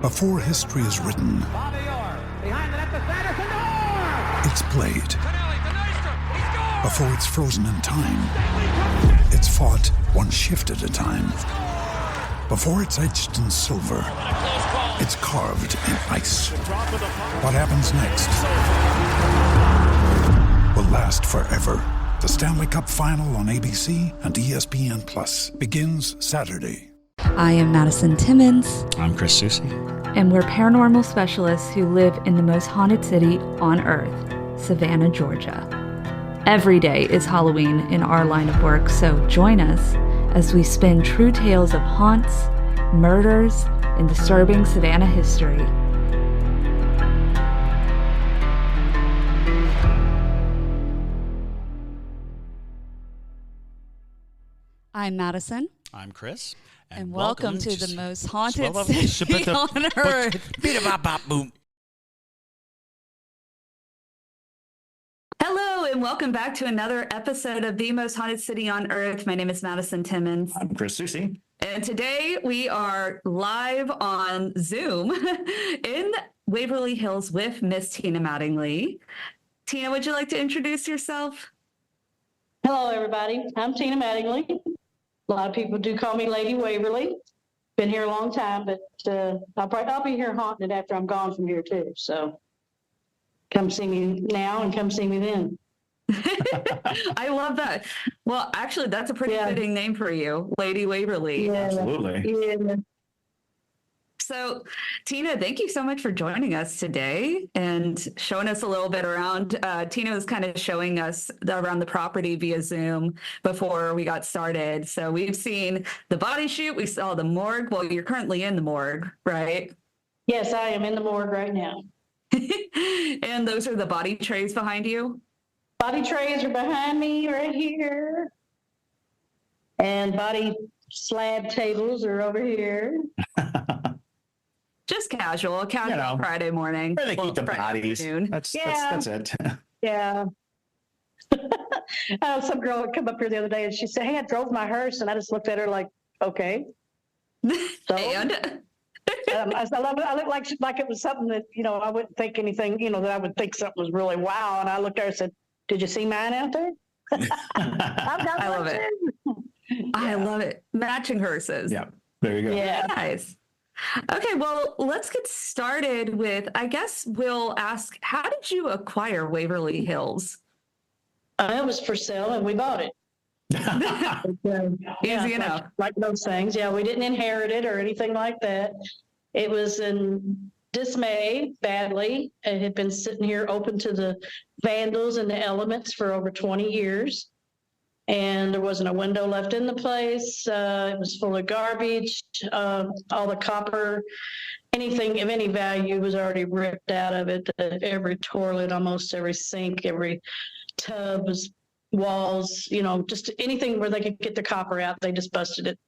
Before history is written, it's played. Before it's frozen in time, it's fought one shift at a time. Before it's etched in silver, it's carved in ice. What happens next will last forever. The Stanley Cup Final on ABC and ESPN Plus begins Saturday. I am Madison Timmons. I'm Chris Susi. And we're paranormal specialists who live in the most haunted city on earth, Savannah, Georgia. Every day is Halloween in our line of work, so join us as we spin true tales of haunts, murders, and disturbing Savannah history. I'm Madison. I'm Chris. And welcome to the most haunted city on earth. Hello, and welcome back to another episode of The Most Haunted City on Earth. My name is Madison Timmons. I'm Chris Susi. And today we are live on Zoom in Waverly Hills with Miss Tina Mattingly. Tina, would you like to introduce yourself? Hello, everybody. I'm Tina Mattingly. A lot of people do call me Lady Waverly. Been here a long time, but I'll be here haunting it after I'm gone from here too. So come see me now and come see me then. I love that. Well, actually, that's a pretty fitting name for you, Lady Waverly. Yeah. Absolutely. Yeah. So, Tina, thank you so much for joining us today and showing us a little bit around. Tina was kind of showing us around the property via Zoom before we got started. So we've seen the body chute, we saw the morgue. Well, you're currently in the morgue, right? Yes, I am in the morgue right now. And those are the body trays behind you? Body trays are behind me right here. And body slab tables are over here. Just casual Friday morning. Where they keep the bodies. That's it. Yeah. Some girl would come up here the other day and she said, "Hey, I drove my hearse," and I just looked at her like, "Okay." So, And I looked like it was something that, I wouldn't think anything, that I would think something was really wow. And I looked at her and said, "Did you see mine out there?" I love it. Yeah. I love it. Matching hearses. Yeah. There you go. Yeah. Nice. Okay, well, let's get started with, I guess we'll ask, how did you acquire Waverly Hills? It was for sale and we bought it. Easy enough. Like those things. Yeah, we didn't inherit it or anything like that. It was in dismay badly. It had been sitting here open to the vandals and the elements for over 20 years. And there wasn't a window left in the place. It was full of garbage. All the copper, anything of any value was already ripped out of it. Every toilet, almost every sink, every tub was walls, just anything where they could get the copper out, they just busted it.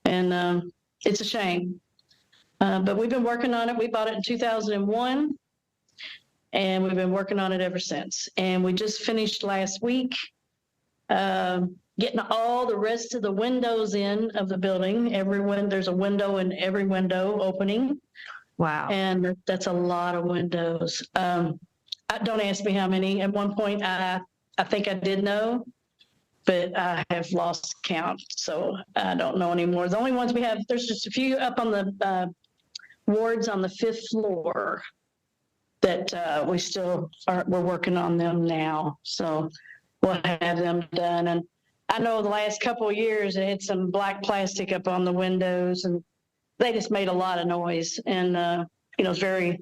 And it's a shame. But we've been working on it. We bought it in 2001, and we've been working on it ever since. And we just finished last week getting all the rest of the windows in of the building. There's a window in every window opening. Wow. And that's a lot of windows. Don't ask me how many. At one point, I think I did know, but I have lost count, so I don't know anymore. The only ones we have, there's just a few up on the wards on the 5th floor that we're working on them now. So we'll have them done. And I know the last couple of years they had some black plastic up on the windows, and they just made a lot of noise. And it's very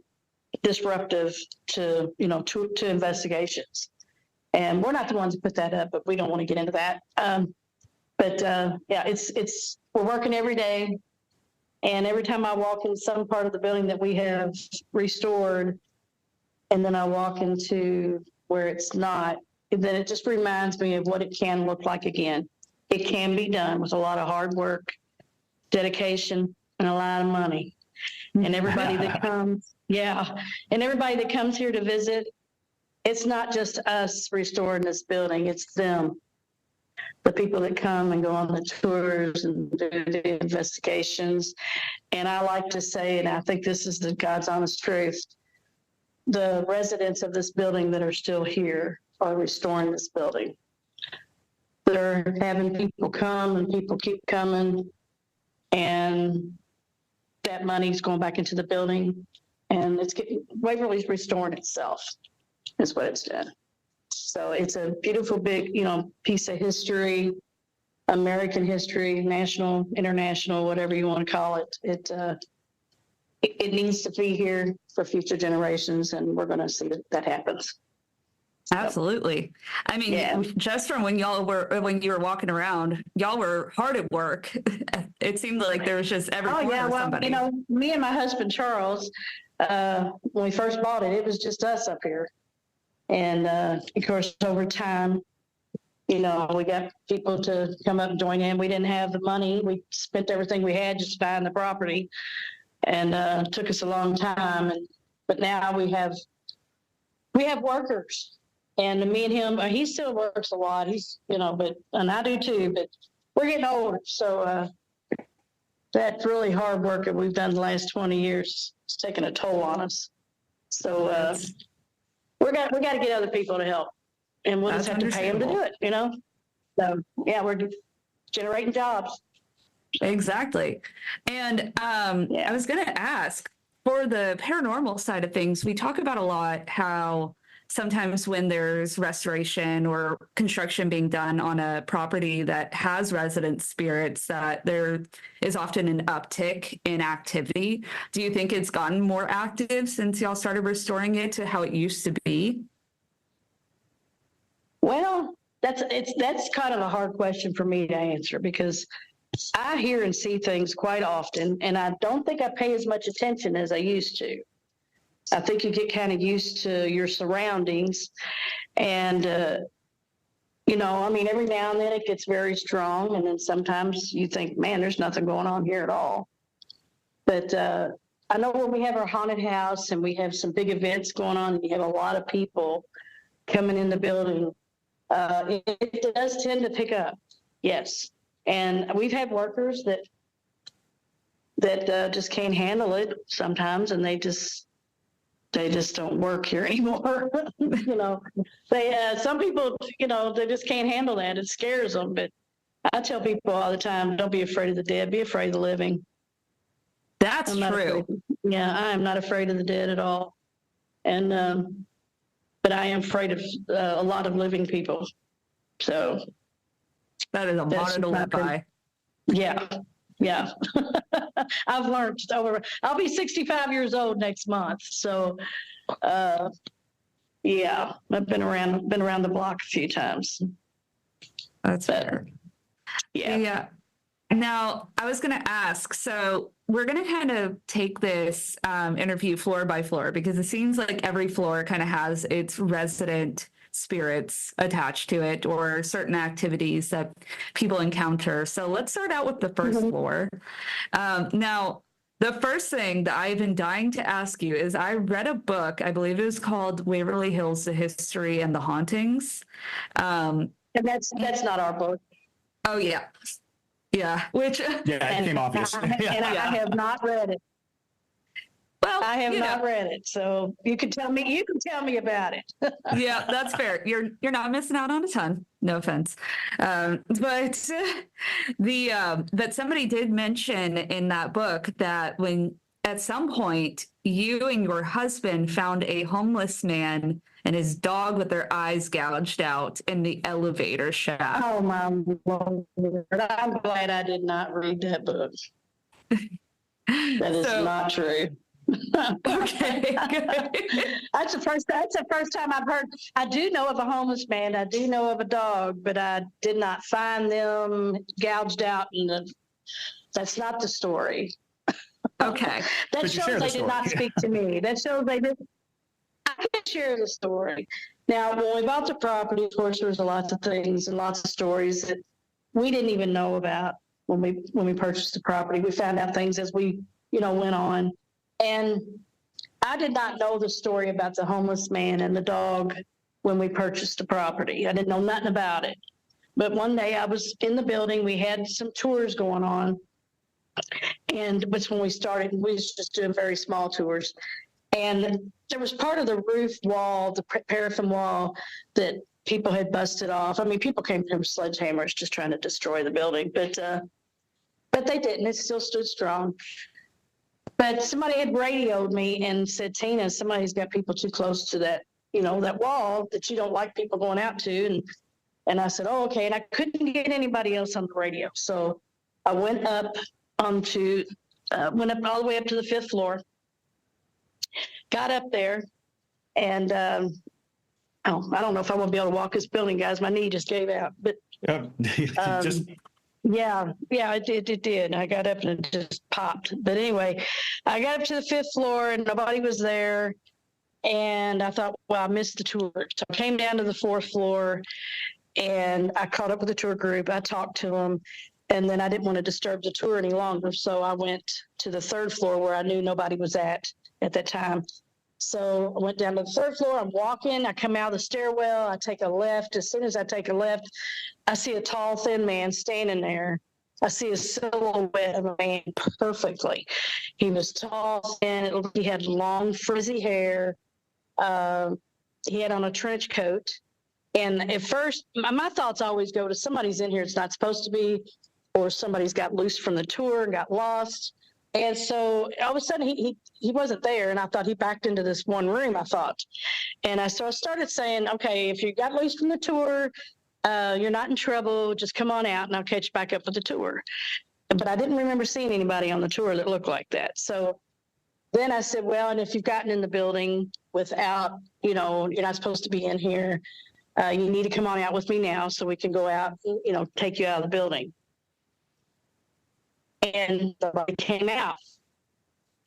disruptive to investigations. And we're not the ones who put that up, but we don't want to get into that. We're working every day. And every time I walk in some part of the building that we have restored, and then I walk into where it's not, then it just reminds me of what it can look like again. It can be done with a lot of hard work, dedication, and a lot of money. And everybody that comes, and everybody that comes here to visit, it's not just us restoring this building, it's them. the people that come and go on the tours and do the investigations. And I like to say, and I think this is the God's honest truth, the residents of this building that are still here are restoring this building. They're having people come and people keep coming, and that money's going back into the building, and Waverly's restoring itself is what it's done. So it's a beautiful big, piece of history, American history, national, international, whatever you want to call it. It needs to be here for future generations, and we're going to see that happens. Absolutely. I mean, just from when you were walking around, y'all were hard at work. It seemed like there was just every corner somebody. Me and my husband, Charles, when we first bought it, it was just us up here. And of course, over time, we got people to come up and join in. We didn't have the money. We spent everything we had just buying the property, and it took us a long time. But now we have workers. And me and him, he still works a lot. He's, and I do too, but we're getting older. So that really hard work that we've done the last 20 years is taking a toll on us. So we got to get other people to help, and we'll just have to pay them to do it, So we're generating jobs. Exactly. And I was going to ask, for the paranormal side of things, we talk about a lot how sometimes when there's restoration or construction being done on a property that has resident spirits, that there is often an uptick in activity. Do you think it's gotten more active since y'all started restoring it to how it used to be? Well, that's kind of a hard question for me to answer, because I hear and see things quite often, and I don't think I pay as much attention as I used to. I think you get kind of used to your surroundings, and, every now and then it gets very strong, and then sometimes you think, man, there's nothing going on here at all. But I know when we have our haunted house and we have some big events going on, and you have a lot of people coming in the building, it does tend to pick up, yes. And we've had workers that just can't handle it sometimes, and they just don't work here anymore. Some people, they just can't handle that. It scares them. But I tell people all the time, don't be afraid of the dead. Be afraid of the living. That's true. I am not afraid of the dead at all. And, but I am afraid of a lot of living people. So. That is a motto to live by. Yeah. I've learned I'll be 65 years old next month. So, I've been around the block a few times. That's fair. Yeah. Now, I was going to ask, so we're going to kind of take this interview floor by floor, because it seems like every floor kind of has its resident spirits attached to it, or certain activities that people encounter. So let's start out with the first floor. Now, the first thing that I've been dying to ask you is, I read a book, I believe it was called Waverly Hills, The History and the Hauntings. And that's not our book. Oh, yeah. Yeah. Which. Yeah, it came obvious. I have not read it. Well, I have not read it, so you can tell me about it. Yeah, that's fair. You're not missing out on a ton. No offense, but somebody did mention in that book that when at some point you and your husband found a homeless man and his dog with their eyes gouged out in the elevator shaft. Oh my Lord! I'm glad I did not read that book. That is not true. Okay, good. That's the first time I've heard. I do know of a homeless man. I do know of a dog, but I did not find them gouged out. That's not the story. Okay. That shows they did not speak to me. That shows they did. I can't share the story. Now, when we bought the property, of course, there was lots of things and lots of stories that we didn't even know about when we purchased the property. We found out things as we, went on. And I did not know the story about the homeless man and the dog when we purchased the property. I didn't know nothing about it. But one day I was in the building, we had some tours going on. And that's when we started, we was just doing very small tours. And there was part of the roof wall, the paraffin wall, that people had busted off. I mean, people came from sledgehammers just trying to destroy the building, but they didn't. It still stood strong. But somebody had radioed me and said, Tina, somebody's got people too close to that, that wall that you don't like people going out to. And I said, oh, okay. And I couldn't get anybody else on the radio. So I went up all the way up to the 5th floor, got up there, and I don't know if I won't be able to walk this building, guys. My knee just gave out. But it did. I got up and it just popped. But anyway, I got up to the 5th floor and nobody was there. And I thought, well, I missed the tour. So I came down to the 4th floor and I caught up with the tour group. I talked to them. And then I didn't want to disturb the tour any longer. So I went to the 3rd floor where I knew nobody was at that time. So I went down to the 3rd floor. I'm walking. I come out of the stairwell. I take a left. As soon as I take a left, I see a tall, thin man standing there. I see a silhouette of a man perfectly. He was tall, thin. He had long, frizzy hair. He had on a trench coat. And at first, my thoughts always go to somebody's in here it's not supposed to be, or somebody's got loose from the tour and got lost. And so all of a sudden he wasn't there. And I thought he backed into this one room, I thought. And I started saying, okay, if you got loose from the tour, you're not in trouble. Just come on out and I'll catch you back up with the tour. But I didn't remember seeing anybody on the tour that looked like that. So then I said, well, and if you've gotten in the building without, you're not supposed to be in here, you need to come on out with me now so we can go out, take you out of the building. And nobody came out.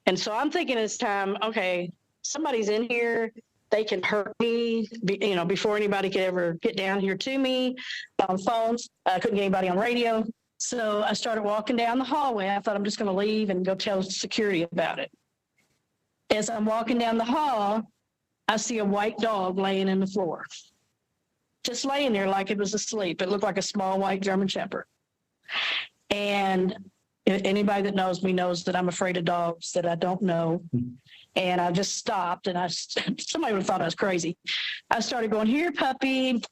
And so I'm thinking this time, okay, somebody's in here. They can hurt me, before anybody could ever get down here to me on phones. I couldn't get anybody on radio. So I started walking down the hallway. I thought I'm just going to leave and go tell security about it. As I'm walking down the hall, I see a white dog laying in the floor. Just laying there like it was asleep. It looked like a small white German Shepherd. And anybody that knows me knows that I'm afraid of dogs that I don't know. And I just stopped and somebody would have thought I was crazy. I started going, here, puppy.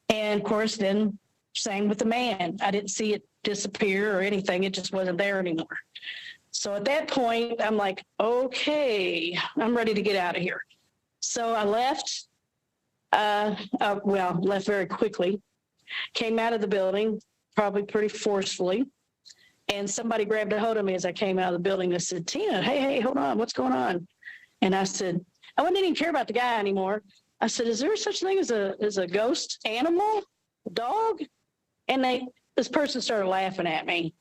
And of course, then sang with the man. I didn't see it disappear or anything. It just wasn't there anymore. So at that point, I'm like, okay, I'm ready to get out of here. So I left. Left very quickly, came out of the building, probably pretty forcefully. And somebody grabbed a hold of me as I came out of the building and said, Tina, hey, hold on, what's going on? And I said, I didn't even care about the guy anymore. I said, is there such thing as a ghost animal, a dog? And this person started laughing at me.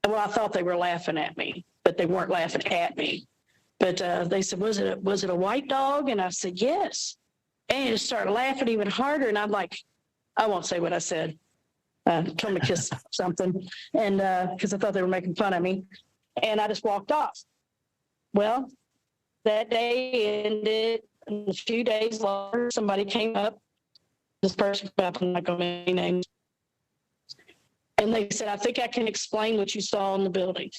Well, I thought they were laughing at me, but they weren't laughing at me. But they said, was it a white dog? And I said, yes. And he just started laughing even harder. And I'm like, I won't say what I said. Told him to kiss something. And because I thought they were making fun of me. And I just walked off. Well, that day ended. And a few days later, somebody came up. This person came up, I'm not going to mention names. And they said, I think I can explain what you saw in the building.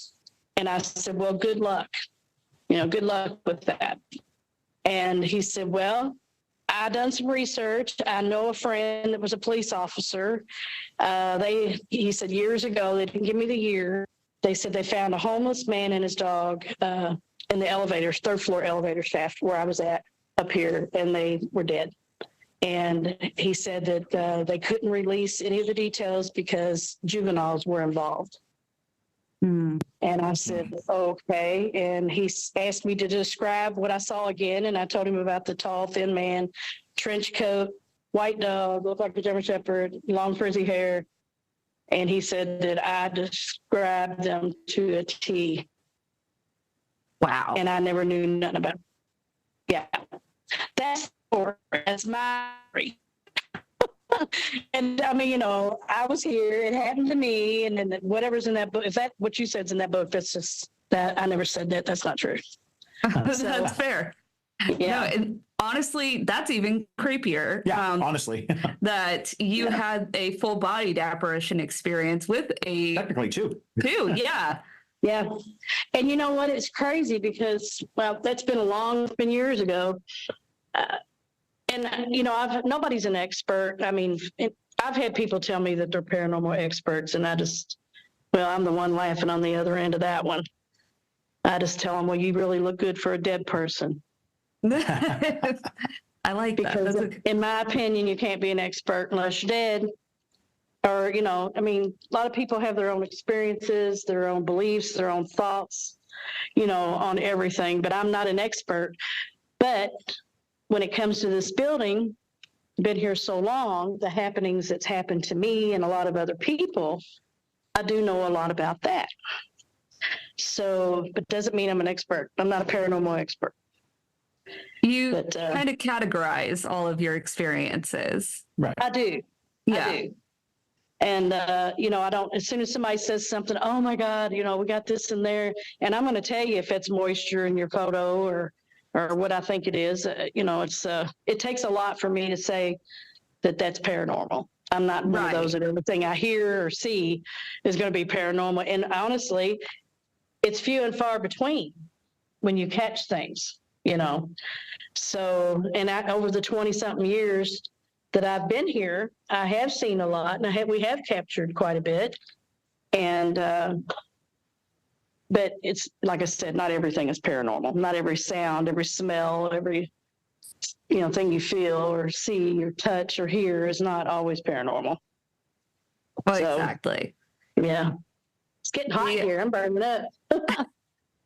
And I said, well, good luck. Good luck with that. And he said, well, I done some research. I know a friend that was a police officer. He said years ago, they didn't give me the year. They said they found a homeless man and his dog in the elevators, 3rd floor elevator shaft where I was at up here, and they were dead. And he said that they couldn't release any of the details because juveniles were involved. And I said, okay. And he asked me to describe what I saw again. And I told him about the tall, thin man, trench coat, white dog, looked like a German Shepherd, long frizzy hair. And he said that I described them to a T. Wow. And I never knew nothing about it. Yeah. That's my story. And I mean, I was here, it happened to me, and then whatever's in that book, if that what you said's in that book, that's just that I never said that. That's not true. That's fair. No, and honestly, that's even creepier. Yeah, honestly. That you had a full bodied apparition experience with a Technically, two. Yeah. Yeah. And you know what? It's crazy because, well, that's been years ago. And, nobody's an expert. I mean, I've had people tell me that they're paranormal experts, and I'm the one laughing on the other end of that one. I just tell them, well, you really look good for a dead person. I like because that. In my opinion, you can't be an expert unless you're dead. Or, a lot of people have their own experiences, their own beliefs, their own thoughts, on everything. But I'm not an expert. But when it comes to this building, been here so long, the happenings that's happened to me and a lot of other people, I do know a lot about that. So, but doesn't mean I'm an expert. I'm not a paranormal expert. You kind of categorize all of your experiences. Right. I do. Yeah. I do. And, I don't, as soon as somebody says something, oh my God, we got this in there. And I'm going to tell you if it's moisture in your photo or what I think it is. It takes a lot for me to say that that's paranormal. I'm not one of those that everything I hear or see is going to be paranormal. And honestly, it's few and far between when you catch things, So, and over the 20-something years that I've been here, I have seen a lot, and we have captured quite a bit. And, but it's, like I said, not everything is paranormal. Not every sound, every smell, every, thing you feel or see or touch or hear is not always paranormal. Oh, exactly. Yeah. It's getting hot here. I'm burning up.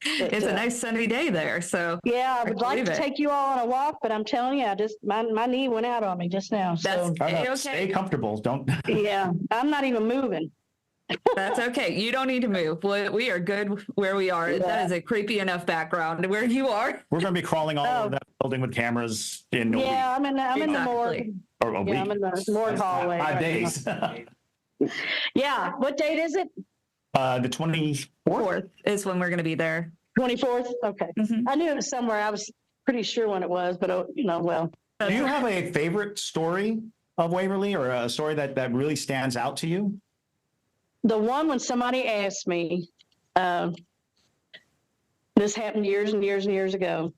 It's a nice sunny day there. So yeah, I would like to take you all on a walk, but I'm telling you, my knee went out on me just now. So that's stay comfortable. Don't. Yeah, I'm not even moving. That's okay. You don't need to move. We are good where we are. Yeah. That is a creepy enough background where you are. We're going to be crawling all over that building with cameras in a week. I'm in the morgue. Or a week. I'm in the morgue hallway. 5 days. Yeah. What date is it? The 24th is when we're going to be there. 24th? Okay. Mm-hmm. I knew it was somewhere. I was pretty sure when it was, but well. Do you have a favorite story of Waverly or a story that really stands out to you? The one when somebody asked me, this happened years and years and years ago,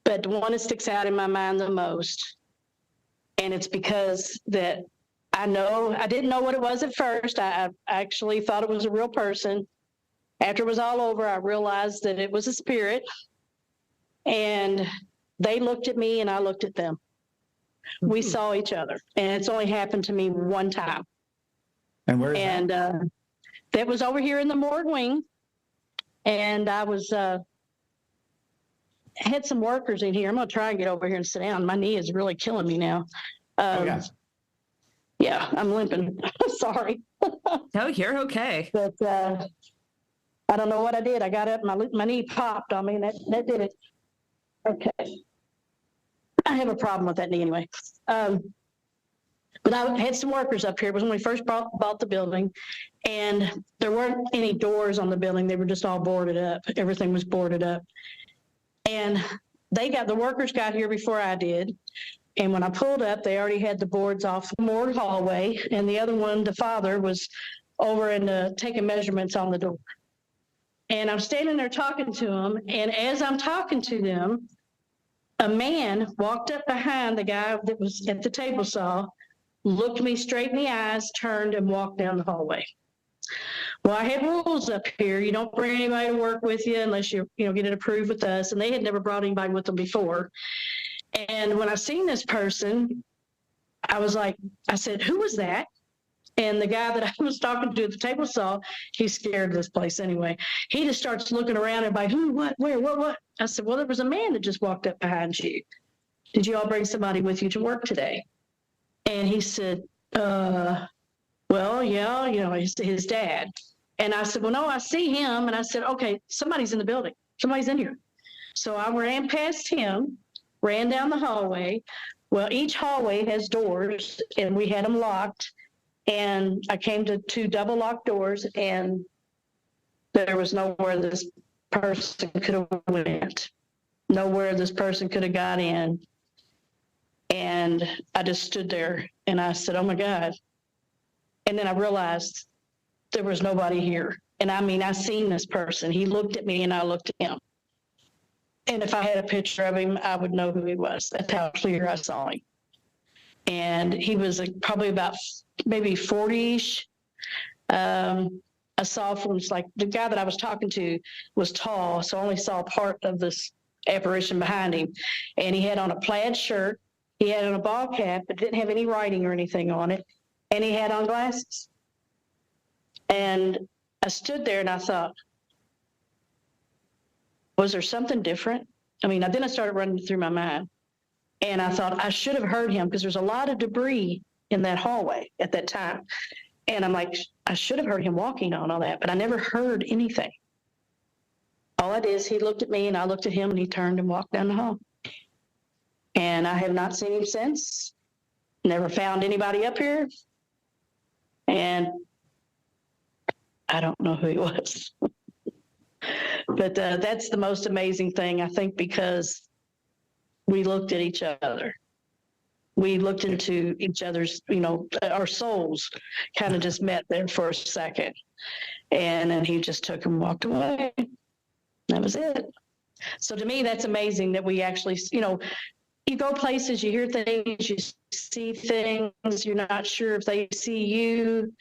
but the one that sticks out in my mind the most, and it's because that I didn't know what it was at first. I actually thought it was a real person. After it was all over, I realized that it was a spirit, and they looked at me and I looked at them. We saw each other, and it's only happened to me one time. And where is that? That was over here in the morgue wing. And I was, had some workers in here. I'm going to try and get over here and sit down. My knee is really killing me now. Yeah, I'm limping. Sorry. No, you're okay. But I don't know what I did. I got up, my knee popped on me, and that did it. Okay. I have a problem with that knee anyway. But I had some workers up here. It was when we first bought the building, and there weren't any doors on the building. They were just all boarded up. Everything was boarded up. And the workers got here before I did. And when I pulled up, they already had the boards off the morgue hallway. And the other one, the father, was over and taking measurements on the door. And I'm standing there talking to them. And as I'm talking to them, a man walked up behind the guy that was at the table saw, looked me straight in the eyes, turned, and walked down the hallway. Well, I had rules up here. You don't bring anybody to work with you unless you get it approved with us. And they had never brought anybody with them before. And when I seen this person, I said, who was that? And the guy that I was talking to at the table saw, he's scared of this place anyway. He just starts looking around, everybody, who, what, where, what? I said, well, there was a man that just walked up behind you. Did you all bring somebody with you to work today? And he said, well, yeah, his dad. And I said, well, no, I see him. And I said, okay, somebody's in the building. Somebody's in here. So I ran past him, ran down the hallway. Well, each hallway has doors, and we had them locked. And I came to 2 double locked doors, and there was nowhere this person could have went. know where this person could have got in. And I just stood there and I said, oh my God. And then I realized there was nobody here. And I mean, I seen this person. He looked at me and I looked at him. And if I had a picture of him, I would know who he was. That's how clear I saw him. And he was probably about maybe 40-ish. I saw from like the guy that I was talking to was tall, so I only saw part of this apparition behind him. And he had on a plaid shirt. He had on a ball cap, but didn't have any writing or anything on it. And he had on glasses. And I stood there and I thought, was there something different? I mean, then I started running through my mind. And I thought I should have heard him because there's a lot of debris in that hallway at that time. And I'm like, I should have heard him walking on all that, but I never heard anything. All it is, he looked at me and I looked at him and he turned and walked down the hall. And I have not seen him since. Never found anybody up here. And I don't know who he was. But that's the most amazing thing, I think, because we looked at each other. We looked into each other's, our souls kind of just met there for a second. And then he just took and walked away. That was it. So to me, that's amazing that we actually, you go places, you hear things, you see things, you're not sure if they see you,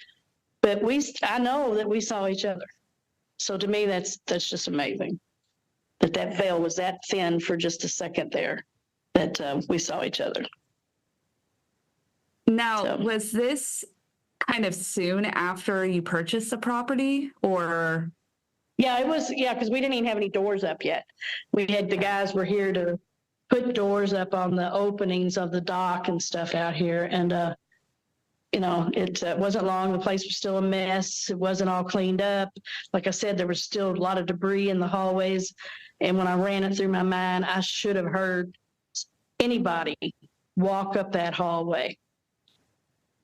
but I know that we saw each other. So to me, that's just amazing that veil was that thin for just a second there, that we saw each other. Now, was this kind of soon after you purchased the property, or? Yeah, it was. Yeah, because we didn't even have any doors up yet. The guys were here to put doors up on the openings of the dock and stuff out here. And, it wasn't long. The place was still a mess. It wasn't all cleaned up. Like I said, there was still a lot of debris in the hallways. And when I ran it through my mind, I should have heard anybody walk up that hallway.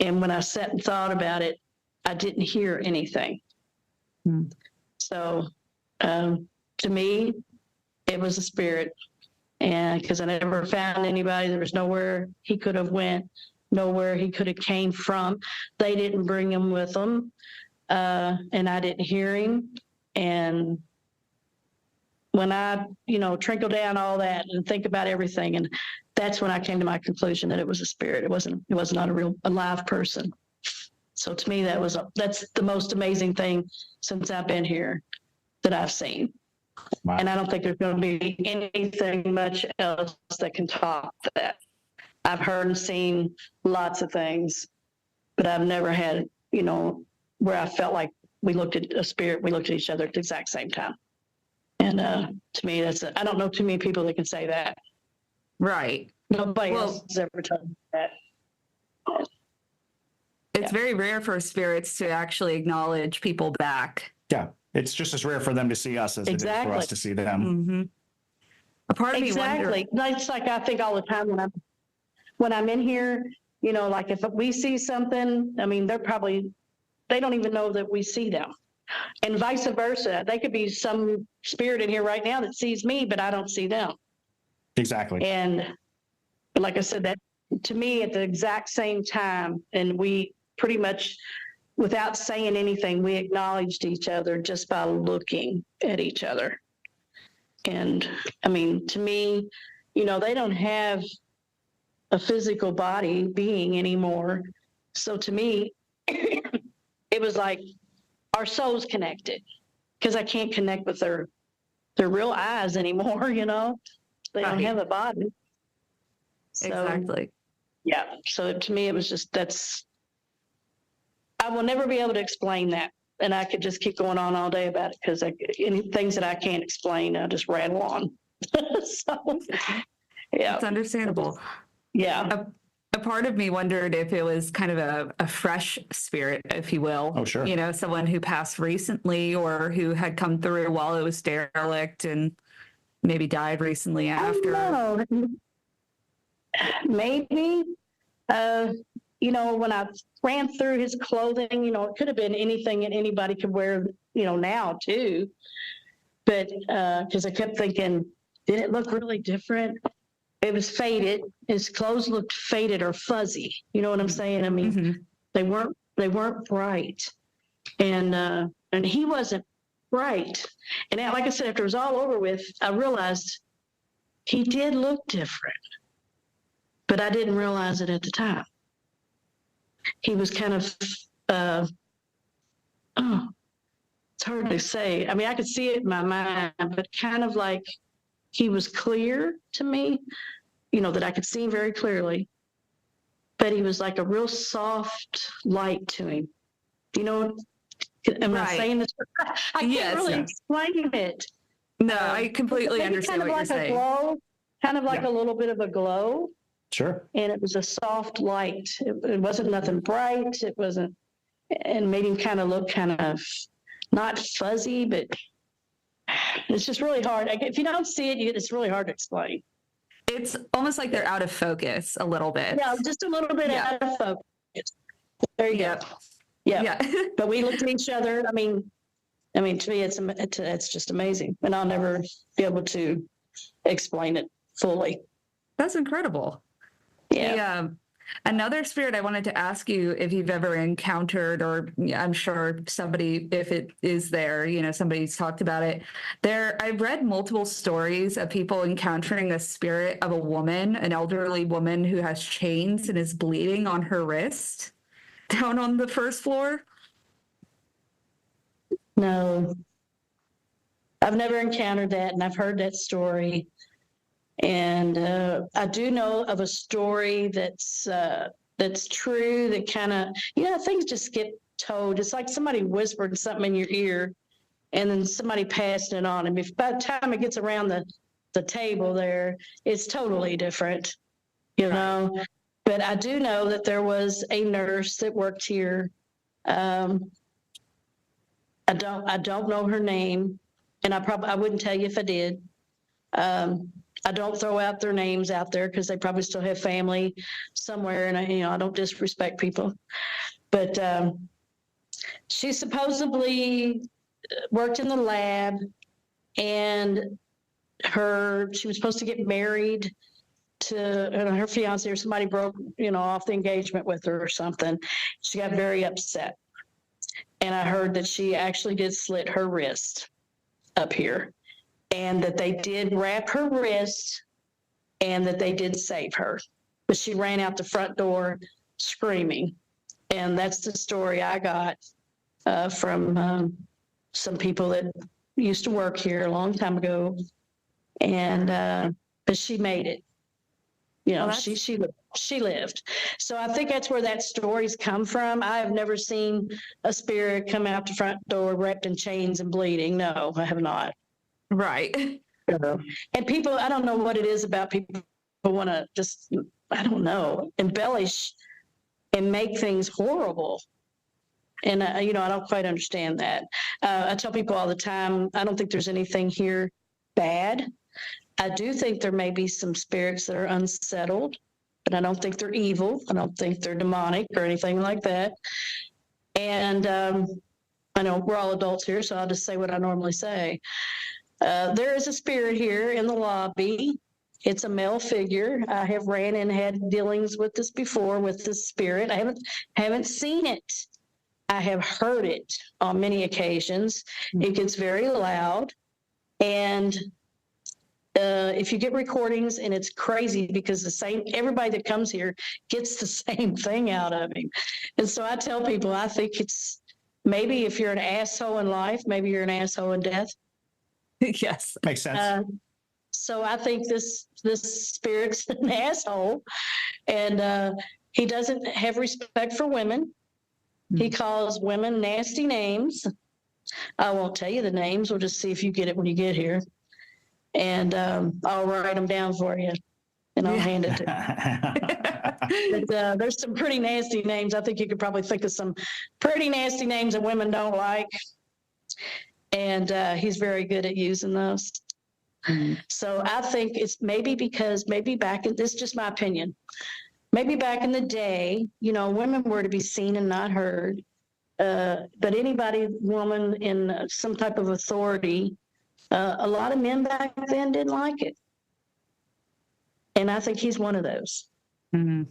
And when I sat and thought about it, I didn't hear anything. So to me, it was a spirit. And because I never found anybody, there was nowhere he could have went, nowhere he could have came from. They didn't bring him with them. And I didn't hear him. And when I, trickle down all that and think about everything, and that's when I came to my conclusion that it was a spirit. It was not a real alive person. So to me, that's the most amazing thing since I've been here that I've seen. Wow. And I don't think there's going to be anything much else that can top that. I've heard and seen lots of things, but I've never had, where I felt like we looked at a spirit, we looked at each other at the exact same time. And to me, I don't know too many people that can say that. Right. Nobody else has ever told me that. It's very rare for spirits to actually acknowledge people back. Yeah. It's just as rare for them to see us as it is for us to see them. Mm-hmm. A part of me Exactly. It's like I think all the time when I'm in here, like if we see something, I mean, they don't even know that we see them. And vice versa. They could be some spirit in here right now that sees me, but I don't see them. Exactly. And like I said, that to me at the exact same time, and we pretty much, without saying anything, we acknowledged each other just by looking at each other. And I mean, to me, they don't have a physical body being anymore. So to me, it was like our souls connected, because I can't connect with their real eyes anymore, They don't have a body. So, exactly. Yeah. So to me, it was just, I will never be able to explain that. And I could just keep going on all day about it, because any things that I can't explain, I just rattle on. So, yeah. It's understandable. Yeah. A part of me wondered if it was kind of a fresh spirit, if you will. Oh, sure. Someone who passed recently or who had come through while it was derelict and maybe died recently after. I don't know. Maybe, when I ran through his clothing, it could have been anything that anybody could wear, now too. But, because I kept thinking, Did it look really different? It was faded. His clothes looked faded or fuzzy. You know what I'm saying? I mean, they weren't bright, and he wasn't bright. And like I said, after it was all over with, I realized he did look different, but I didn't realize it at the time. He was kind of, it's hard to say. I mean, I could see it in my mind, but kind of like he was clear to me, that I could see him very clearly, but he was like a real soft light to him. Am I saying this? I can't really explain it. No, I completely understand what you're saying. Kind of like a little bit of a glow. Sure. And it was a soft light. It wasn't nothing bright. It wasn't, and made him kind of look kind of not fuzzy, but it's just really hard. If you don't see it, it's really hard to explain. It's almost like they're out of focus a little bit. Yeah, just a little bit out of focus. There you go. Yeah. But we looked at each other. I mean, to me, it's just amazing, and I'll never be able to explain it fully. That's incredible. Yeah. Another spirit I wanted to ask you if you've ever encountered, or I'm sure somebody, if it is there, somebody's talked about it. I've read multiple stories of people encountering a spirit of a woman, an elderly woman who has chains and is bleeding on her wrist down on the first floor. No, I've never encountered that, and I've heard that story. And I do know of a story that's true, that kind of, things just get told. It's like somebody whispered something in your ear, and then somebody passed it on. And by the time it gets around the table there, it's totally different, But I do know that there was a nurse that worked here. I don't know her name, and I wouldn't tell you if I did. I don't throw out their names out there because they probably still have family somewhere, and I don't disrespect people. But she supposedly worked in the lab, and she was supposed to get married to her fiance, or somebody broke off the engagement with her or something. She got very upset, and I heard that she actually did slit her wrist up here, and that they did wrap her wrist, and that they did save her. But she ran out the front door screaming. And that's the story I got from some people that used to work here a long time ago. And but she made it. She lived. So I think that's where that story's come from. I have never seen a spirit come out the front door wrapped in chains and bleeding. No, I have not. Right. And people, I don't know what it is about people who want to just, I don't know, embellish and make things horrible. And, I don't quite understand that. I tell people all the time, I don't think there's anything here bad. I do think there may be some spirits that are unsettled, but I don't think they're evil. I don't think they're demonic or anything like that. And I know we're all adults here, so I'll just say what I normally say. There is a spirit here in the lobby. It's a male figure. I have ran and had dealings with this before, with this spirit. I haven't seen it. I have heard it on many occasions. It gets very loud. And if you get recordings, and it's crazy because everybody that comes here gets the same thing out of him. And so I tell people, I think it's maybe if you're an asshole in life, maybe you're an asshole in death. Yes. Makes sense. So I think this spirit's an asshole, and he doesn't have respect for women. He calls women nasty names. I won't tell you the names. We'll just see if you get it when you get here. And I'll write them down for you, and I'll hand it to you. But, there's some pretty nasty names. I think you could probably think of some pretty nasty names that women don't like. And he's very good at using those. So I think it's maybe because back in, this is just my opinion, maybe back in the day, women were to be seen and not heard. But woman in some type of authority A lot of men back then didn't like it. And I think he's one of those. Mhm.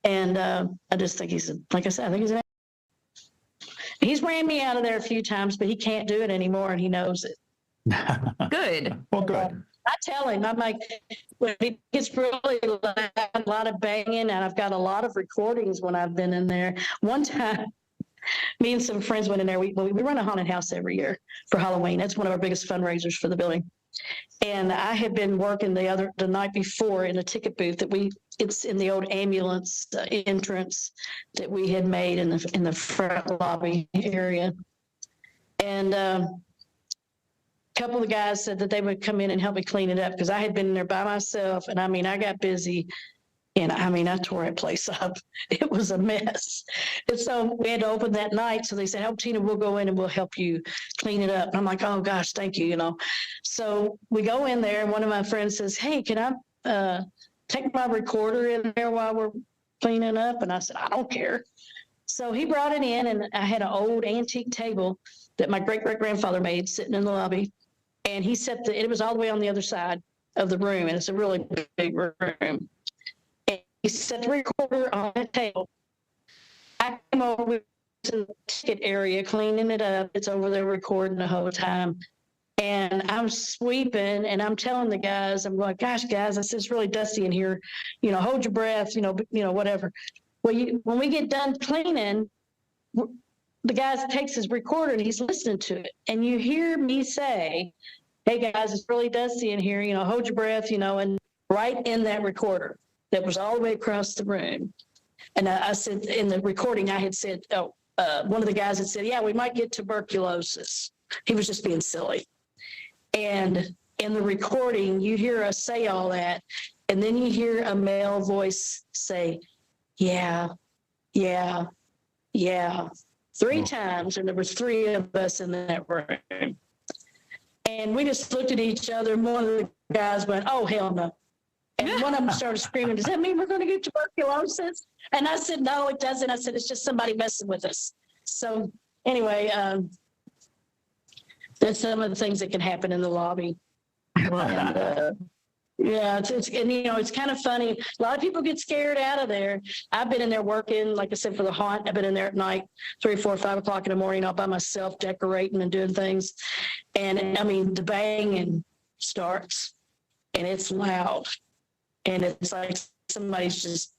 And I just think like I said, I think he's ran me out of there a few times, but he can't do it anymore, and he knows it. Good. Well, good. I tell him, I'm like, when it gets really loud, a lot of banging, and I've got a lot of recordings when I've been in there. One time, me and some friends went in there. We run a haunted house every year for Halloween. That's one of our biggest fundraisers for the building. And I had been working the night before in a ticket booth it's in the old ambulance entrance that we had made in the front lobby area. And a couple of the guys said that they would come in and help me clean it up because I had been in there by myself. And I got busy. And I tore that place up. It was a mess. And so we had to open that night. So they said, "Oh, Tina, we'll go in and we'll help you clean it up." And I'm like, "Oh gosh, thank you." So we go in there and one of my friends says, "Hey, can I take my recorder in there while we're cleaning up?" And I said, "I don't care." So he brought it in, and I had an old antique table that my great-great-grandfather made sitting in the lobby. And he set it was all the way on the other side of the room. And it's a really big room. He set the recorder on the table. I came over to the ticket area, cleaning it up. It's over there recording the whole time. And I'm sweeping and I'm telling the guys, I'm like, "Gosh, guys," I said, "it's really dusty in here. Hold your breath, whatever." Well, when we get done cleaning, the guy takes his recorder and he's listening to it. And you hear me say, "Hey guys, it's really dusty in here, hold your breath, and right in that recorder that was all the way across the room. And I said, in the recording, I had said, one of the guys had said, "Yeah, we might get tuberculosis." He was just being silly. And in the recording, you hear us say all that. And then you hear a male voice say, "Yeah, yeah, yeah," 3 times. And there was 3 of us in that room. And we just looked at each other. And one of the guys went, "Oh, hell no." And one of them started screaming, "Does that mean we're going to get tuberculosis?" And I said, "No, it doesn't." I said, "It's just somebody messing with us." So anyway, that's some of the things that can happen in the lobby. And, yeah, it's kind of funny. A lot of people get scared out of there. I've been in there working, like I said, for the haunt. I've been in there at night, 3, 4, 5 o'clock in the morning, all by myself, decorating and doing things. And the banging starts, and it's loud. And it's like somebody's just,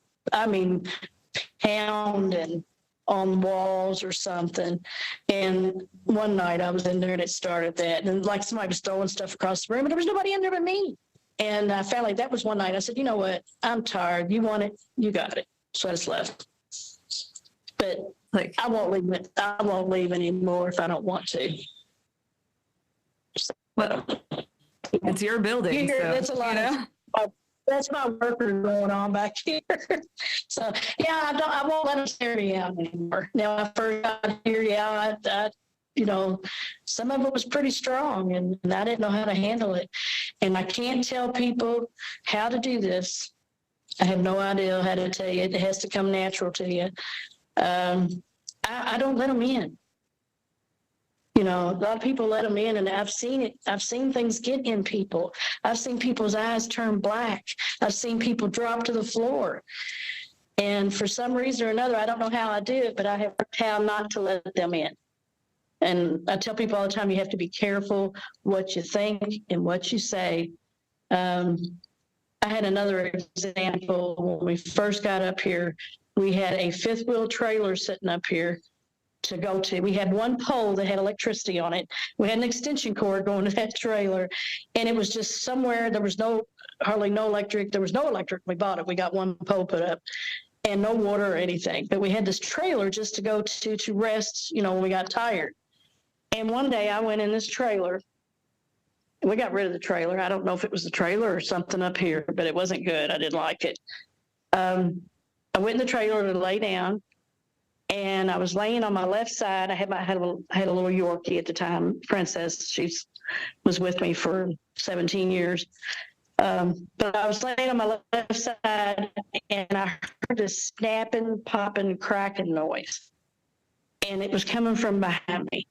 pounding on walls or something. And one night I was in there and it started that. And like somebody was throwing stuff across the room, and there was nobody in there but me. And I felt like that was one night. I said, "You know what? I'm tired. You want it? You got it." So I just left. But I won't leave it. I won't leave anymore if I don't want to. Well, it's your building. That's a lot. That's my worker going on back here. So yeah, I won't let them scare me out anymore. Now, I first got here, some of it was pretty strong, and I didn't know how to handle it. And I can't tell people how to do this. I have no idea how to tell you. It has to come natural to you. I don't let them in. A lot of people let them in, and I've seen it. I've seen things get in people. I've seen people's eyes turn black. I've seen people drop to the floor. And for some reason or another, I don't know how I do it, but I have how not to let them in. And I tell people all the time, you have to be careful what you think and what you say. I had another example. When we first got up here, we had a 5th-wheel trailer sitting up here to go to. We had one pole that had electricity on it. We had an extension cord going to that trailer, and it was just somewhere. There was hardly no electric. There was no electric. We bought it. We got one pole put up, and no water or anything. But we had this trailer just to go to rest, when we got tired. And one day I went in this trailer. We got rid of the trailer. I don't know if it was the trailer or something up here, but it wasn't good. I didn't like it. I went in the trailer to lay down. And I was laying on my left side. I had a little Yorkie at the time, Princess. She was with me for 17 years. But I was laying on my left side, and I heard this snapping, popping, cracking noise. And it was coming from behind me.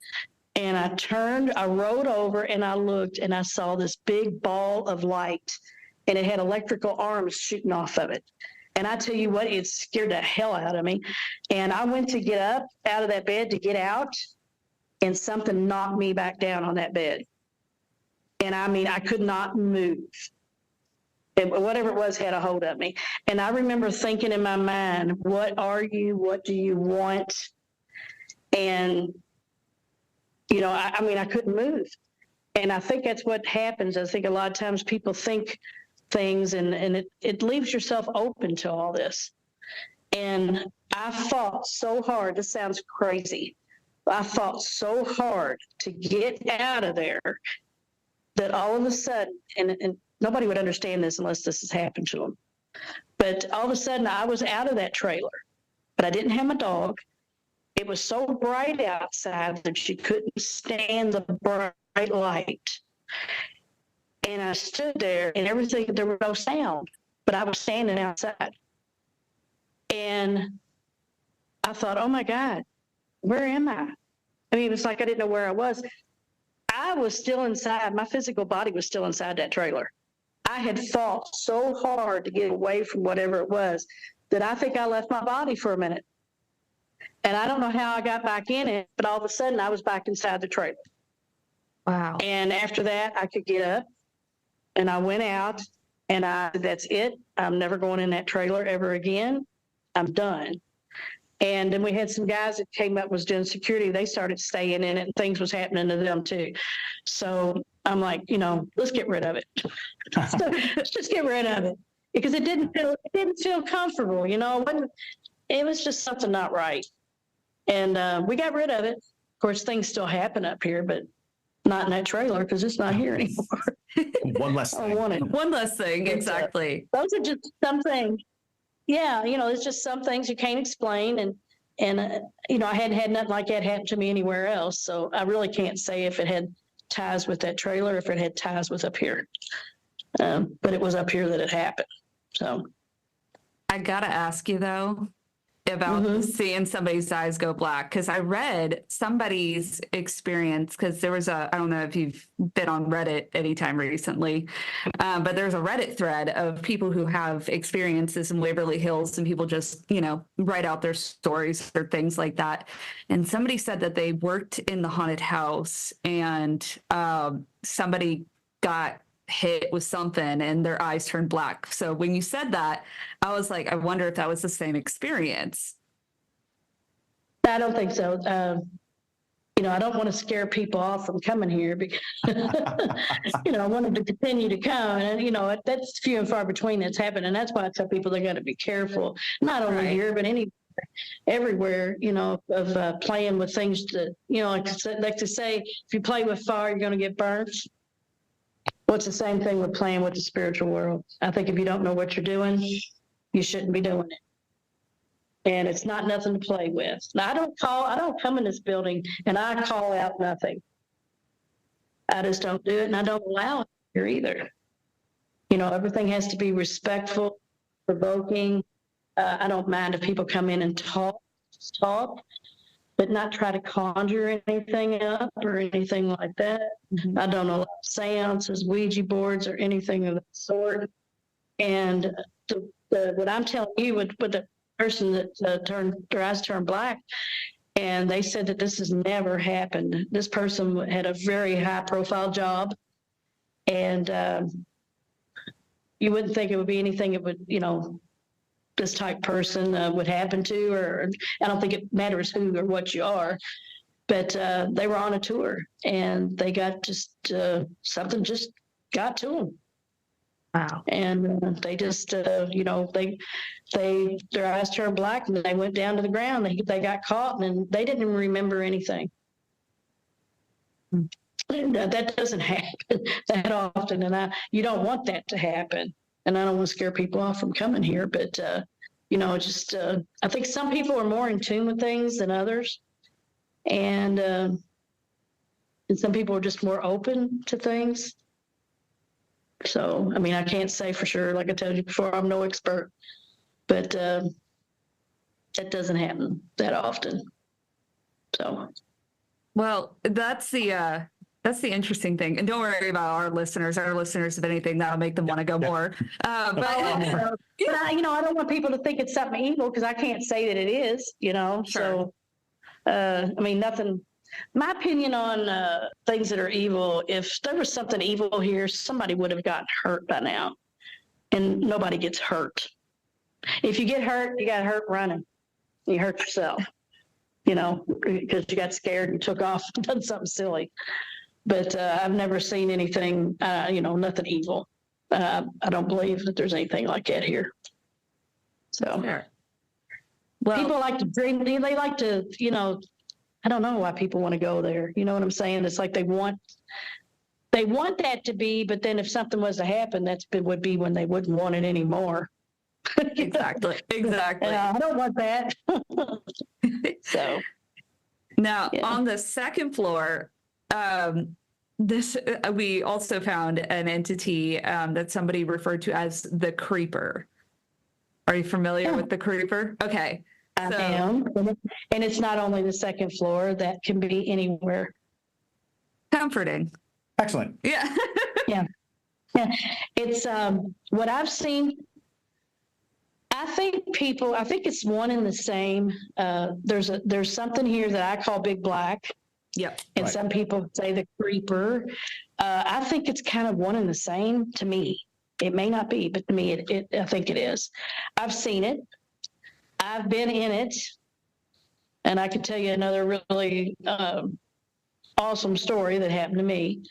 And I rode over and I looked and I saw this big ball of light and it had electrical arms shooting off of it. And I tell you what, it scared the hell out of me. And I went to get up out of that bed to get out, and something knocked me back down on that bed. And I mean, I could not move. And whatever it was had a hold of me. And I remember thinking in my mind, what are you? What do you want? And, you know, I mean, I couldn't move. And I think that's what happens. I think a lot of times people think things and it leaves yourself open to all this. And I fought so hard. This sounds crazy. I fought so hard to get out of there that all of a sudden, and nobody would understand this unless this has happened to them, but all of a sudden I was out of that trailer, but I didn't have my dog. It was so bright outside that you couldn't stand the bright light. And I stood there and everything, there was no sound, but I was standing outside. And I thought, oh my God, where am I? I mean, it was like I didn't know where I was. I was still inside. My physical body was still inside that trailer. I had fought so hard to get away from whatever it was that I think I left my body for a minute. And I don't know how I got back in it, but all of a sudden I was back inside the trailer. Wow. And after that, I could get up and I went out and that's it. I'm never going in that trailer ever again. I'm done. And then we had some guys that came up, was doing security. They started staying in it and things was happening to them too. So I'm like, you know, let's get rid of it. Let's just get rid of it because it didn't feel comfortable. You know, it was just something not right. And we got rid of it. Of course, things still happen up here, but not in that trailer because it's not here anymore. One less thing. One less thing, exactly. Those are just some things. Yeah, you know, it's just some things you can't explain. And you know, I hadn't had nothing like that happen to me anywhere else. So I really can't say if it had ties with that trailer, if it had ties with up here. But it was up here that it happened. So I gotta ask you though about seeing somebody's eyes go black, because I read somebody's experience, because there was I don't know if you've been on Reddit anytime recently, but there's a Reddit thread of people who have experiences in Waverly Hills and people just, you know, write out their stories or things like that. And somebody said that they worked in the haunted house and somebody got hit with something and their eyes turned black. So when you said that, I was like, I wonder if that was the same experience. I don't think so. You know, I don't want to scare people off from coming here because, you know, I want them to continue to come. And, you know, that's few and far between that's happened. And that's why I tell people they got to be careful, not only here, but everywhere, you know, of playing with things that, you know, like to say, if you play with fire, you're going to get burnt. Well, it's the same thing with playing with the spiritual world. I think if you don't know what you're doing, you shouldn't be doing it. And it's not nothing to play with. Now, I don't come in this building and I call out nothing. I just don't do it, and I don't allow it here either. You know, everything has to be respectful, provoking. I don't mind if people come in and talk, but not try to conjure anything up or anything like that. I don't allow seances, Ouija boards, or anything of that sort. And what I'm telling you with the person that their eyes turned black, and they said that this has never happened. This person had a very high-profile job, and you wouldn't think it would be anything that would, you know, this type person would happen to, or I don't think it matters who or what you are, but they were on a tour and they got just something just got to them. Wow. And they just, you know, their eyes turned black and they went down to the ground. They got caught and they didn't even remember anything. And that doesn't happen that often. And you don't want that to happen. And I don't want to scare people off from coming here, but, you know, just, I think some people are more in tune with things than others. And some people are just more open to things. So, I mean, I can't say for sure, like I told you before, I'm no expert, but that doesn't happen that often. So. Well, that's the interesting thing. And don't worry about our listeners. Our listeners, if anything, that'll make them want to go more. But I don't want people to think it's something evil because I can't say that it is, Sure. So, I mean, nothing. My opinion on things that are evil, if there was something evil here, somebody would have gotten hurt by now. And nobody gets hurt. If you get hurt, you got hurt running. You hurt yourself, because you got scared and took off and done something silly. But I've never seen anything, nothing evil. I don't believe that there's anything like that here. So Sure. Well, people like to dream. They like to, I don't know why people want to go there. You know what I'm saying? It's like they want that to be, but then if something was to happen, would be when they wouldn't want it anymore. exactly. And I don't want that. So Now, on the second floor, we also found an entity that somebody referred to as the creeper. Are you familiar with the creeper? Okay. I am. And it's not only the second floor, that can be anywhere. Comforting. Excellent. Yeah. Yeah. It's what I've seen. I think it's one and the same. There's something here that I call Big Black. Yep. And Right. some people say the creeper. I think it's kind of one and the same to me. It may not be, but to me, I think it is. I've seen it. I've been in it. And I can tell you another really awesome story that happened to me.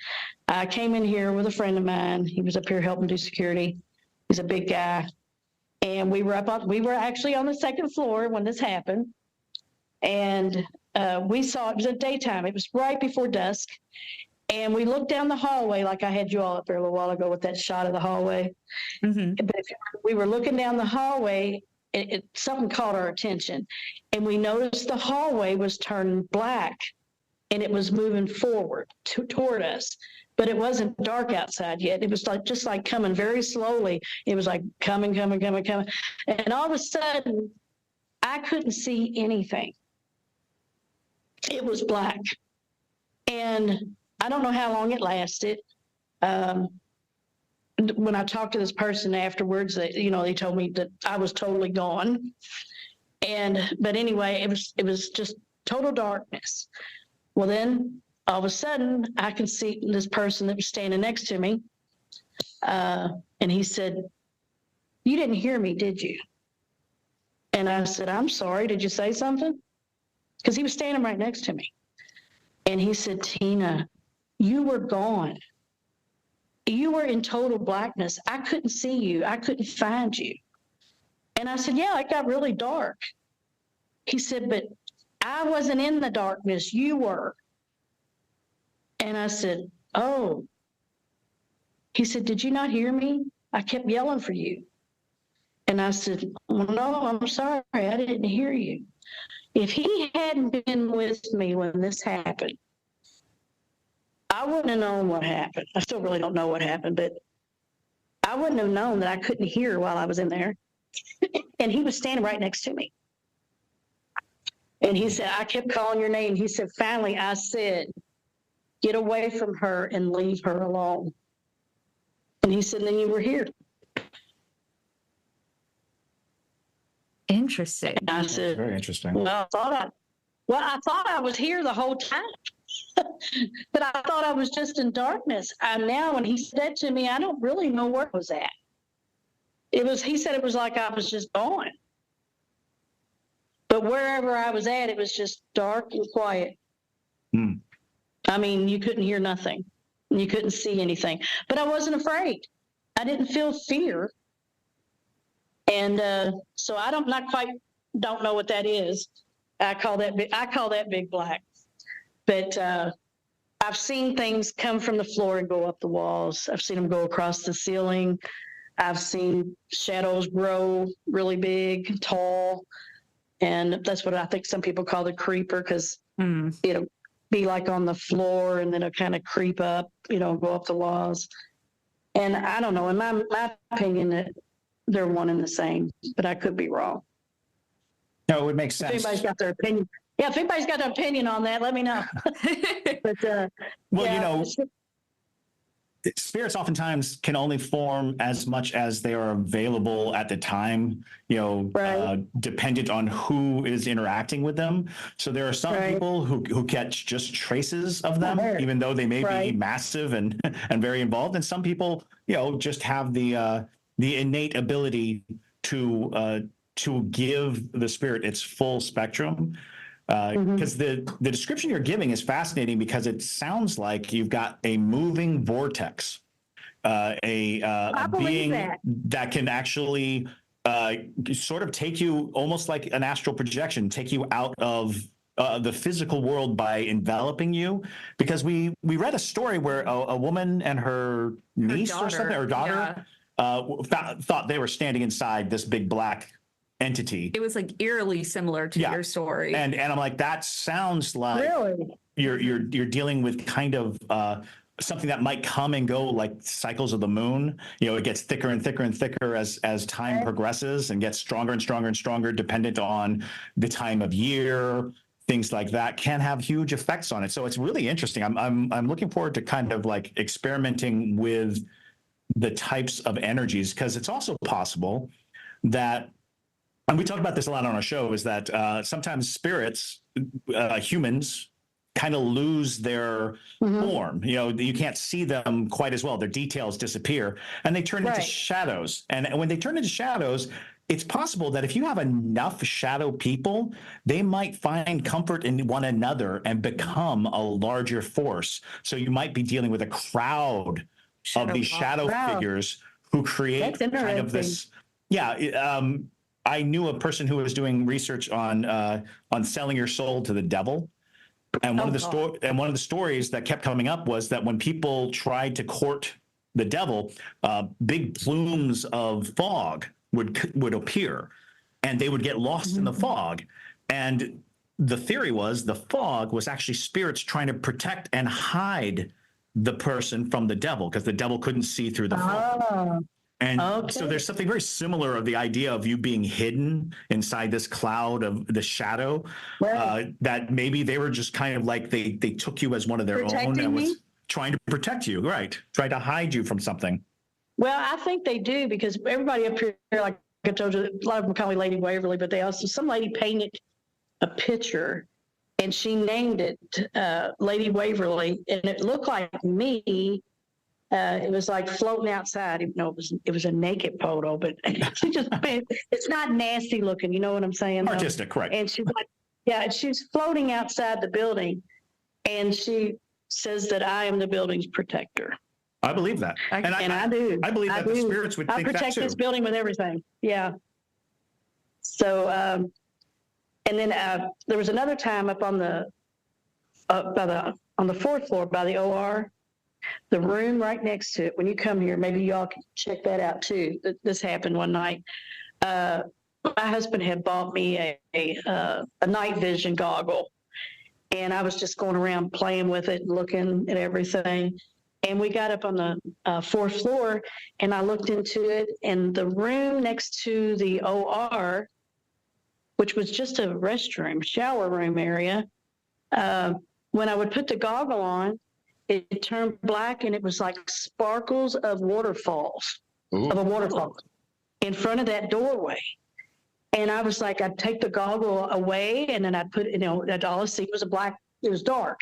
I came in here with a friend of mine. He was up here helping do security. He's a big guy. And we were actually on the second floor when this happened. And we saw, it was at daytime. It was right before dusk. And we looked down the hallway, like I had you all up there a little while ago with that shot of the hallway. Mm-hmm. But we were looking down the hallway, something caught our attention. And we noticed the hallway was turned black and it was moving forward toward us. But it wasn't dark outside yet. It was just like coming very slowly. It was like coming. And all of a sudden, I couldn't see anything. It was black. And I don't know how long it lasted. When I talked to this person afterwards, they told me that I was totally gone. But anyway, it was just total darkness. Well, then all of a sudden, I can see this person that was standing next to me. And he said, "You didn't hear me, did you?" And I said, "I'm sorry. Did you say something?" Because he was standing right next to me. And he said, "Tina, you were gone. You were in total blackness. I couldn't see you. I couldn't find you." And I said, "Yeah, it got really dark." He said, "But I wasn't in the darkness. You were." And I said, "Oh." He said, "Did you not hear me? I kept yelling for you." And I said, "Well, no, I'm sorry. I didn't hear you." If he hadn't been with me when this happened, I wouldn't have known what happened. I still really don't know what happened, but I wouldn't have known that I couldn't hear while I was in there. And he was standing right next to me. And he said, "I kept calling your name." He said, "Finally, I said, get away from her and leave her alone." And he said, "Then you were here." Interesting. And I said, Very interesting. Well, I thought I was here the whole time. But I thought I was just in darkness. And now when he said to me, I don't really know where I was at. He said it was like I was just gone. But wherever I was at, it was just dark and quiet. Hmm. I mean, you couldn't hear nothing. You couldn't see anything. But I wasn't afraid. I didn't feel fear. And so I don't know what that is. I call that big black. But I've seen things come from the floor and go up the walls. I've seen them go across the ceiling. I've seen shadows grow really big, tall. And that's what I think some people call the creeper, because it'll be like on the floor and then it'll kind of creep up, go up the walls. And I don't know, in my opinion, that they're one and the same, but I could be wrong. No, it would make If sense. anybody's got their opinion. Yeah, if anybody's got an opinion on that, let me know. But Well, yeah, spirits oftentimes can only form as much as they are available at the time, Right. dependent on who is interacting with them. So there are some Right. people who catch just traces of them, Right. even though they may be Right. massive and and very involved. And some people, just have the innate ability to give the spirit its full spectrum. Because the description you're giving is fascinating because it sounds like you've got a moving vortex, a believe being that. can actually sort of take you almost like an astral projection, take you out of the physical world by enveloping you. Because we read a story where a woman and her niece or something, or daughter, thought they were standing inside this big black entity. It was like eerily similar to your story. And I'm like, that sounds like Really? you're dealing with kind of something that might come and go like cycles of the moon. It gets thicker and thicker and thicker as time progresses and gets stronger and stronger and stronger, dependent on the time of year. Things like that can have huge effects on it. So it's really interesting. I'm looking forward to kind of like experimenting with the types of energies, because it's also possible that, and we talk about this a lot on our show, is that sometimes spirits, humans, kind of lose their form. You can't see them quite as well. Their details disappear and they turn into shadows. And when they turn into shadows, it's possible that if you have enough shadow people, they might find comfort in one another and become a larger force. So you might be dealing with a crowd of these shadow figures who create kind of this. Yeah. I knew a person who was doing research on selling your soul to the devil. And one of the stories that kept coming up was that when people tried to court the devil, big plumes of fog would appear, and they would get lost in the fog. And the theory was the fog was actually spirits trying to protect and hide the person from the devil, because the devil couldn't see through the fog. And so there's something very similar of the idea of you being hidden inside this cloud of the shadow, that maybe they were just kind of like they took you as one of their own and was trying to protect you, trying to hide you from something. Well, I think they do, because everybody up here, like I told you, a lot of them call me Lady Waverly, but some lady painted a picture and she named it Lady Waverly, and it looked like me. It was like floating outside, even though it was a naked photo, but she just, it's not nasty looking, you know what I'm saying? Artistic, correct. And she's like, she's floating outside the building, and she says that I am the building's protector. I believe that. And I do. I believe that the spirits would think that too. I protect this building with everything. Yeah. So, and then there was another time up on the fourth floor by the OR, the room right next to it. When you come here, maybe y'all can check that out too. This happened one night. My husband had bought me a night vision goggle, and I was just going around playing with it, looking at everything. And we got up on the fourth floor, and I looked into it, and the room next to the OR, which was just a restroom, shower room area, when I would put the goggle on, it turned black, and it was like sparkles of waterfalls, of a waterfall in front of that doorway. And I was like, I'd take the goggle away, and then I'd put, all I see was it was dark.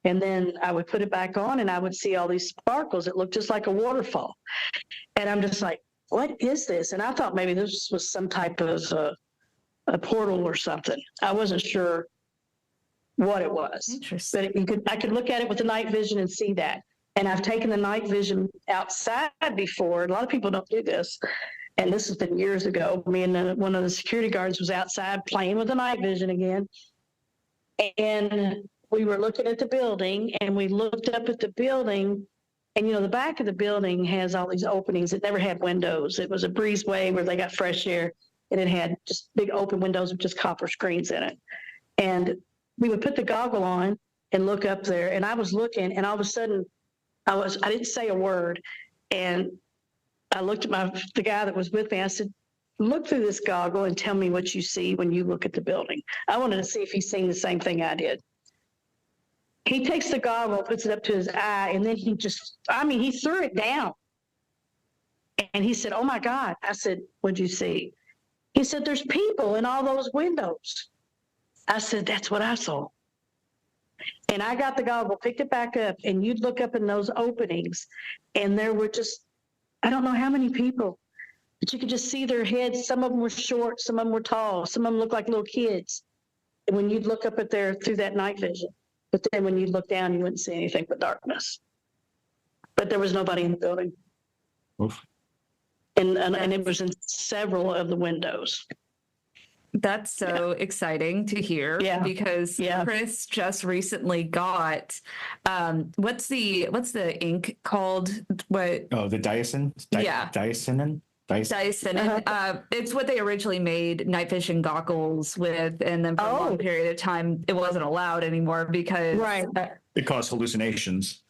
And then I would put it back on, and I would see all these sparkles. It looked just like a waterfall. And I'm just like, what is this? And I thought maybe this was some type of a portal or something. I wasn't sure what it was. Interesting. But I could look at it with the night vision and see that. And I've taken the night vision outside before. A lot of people don't do this. And this has been years ago. Me and one of the security guards was outside playing with the night vision again. And we were looking at the building, and we looked up at the building, and the back of the building has all these openings. It never had windows. It was a breezeway where they got fresh air, and it had just big open windows with just copper screens in it. And we would put the goggle on and look up there, and I was looking, and all of a sudden I didn't say a word, and I looked at the guy that was with me. I said, look through this goggle and tell me what you see when you look at the building. I wanted to see if he's seen the same thing I did. He takes the goggle, puts it up to his eye, and then he threw it down. And he said, oh my God. I said, what'd you see? He said, there's people in all those windows. I said, that's what I saw. And I got the goggle, picked it back up, and you'd look up in those openings, and there were just, I don't know how many people, but you could just see their heads. Some of them were short, some of them were tall, some of them looked like little kids. And when you'd look up at there through that night vision, but then when you'd look down, you wouldn't see anything but darkness. But there was nobody in the building. Oof. And it was in several of the windows. That's so exciting to hear because Chris just recently got what's the ink called? What? Oh, the Dyson? Dyson. It's what they originally made night vision goggles with, and then for a long period of time it wasn't allowed anymore because it caused hallucinations.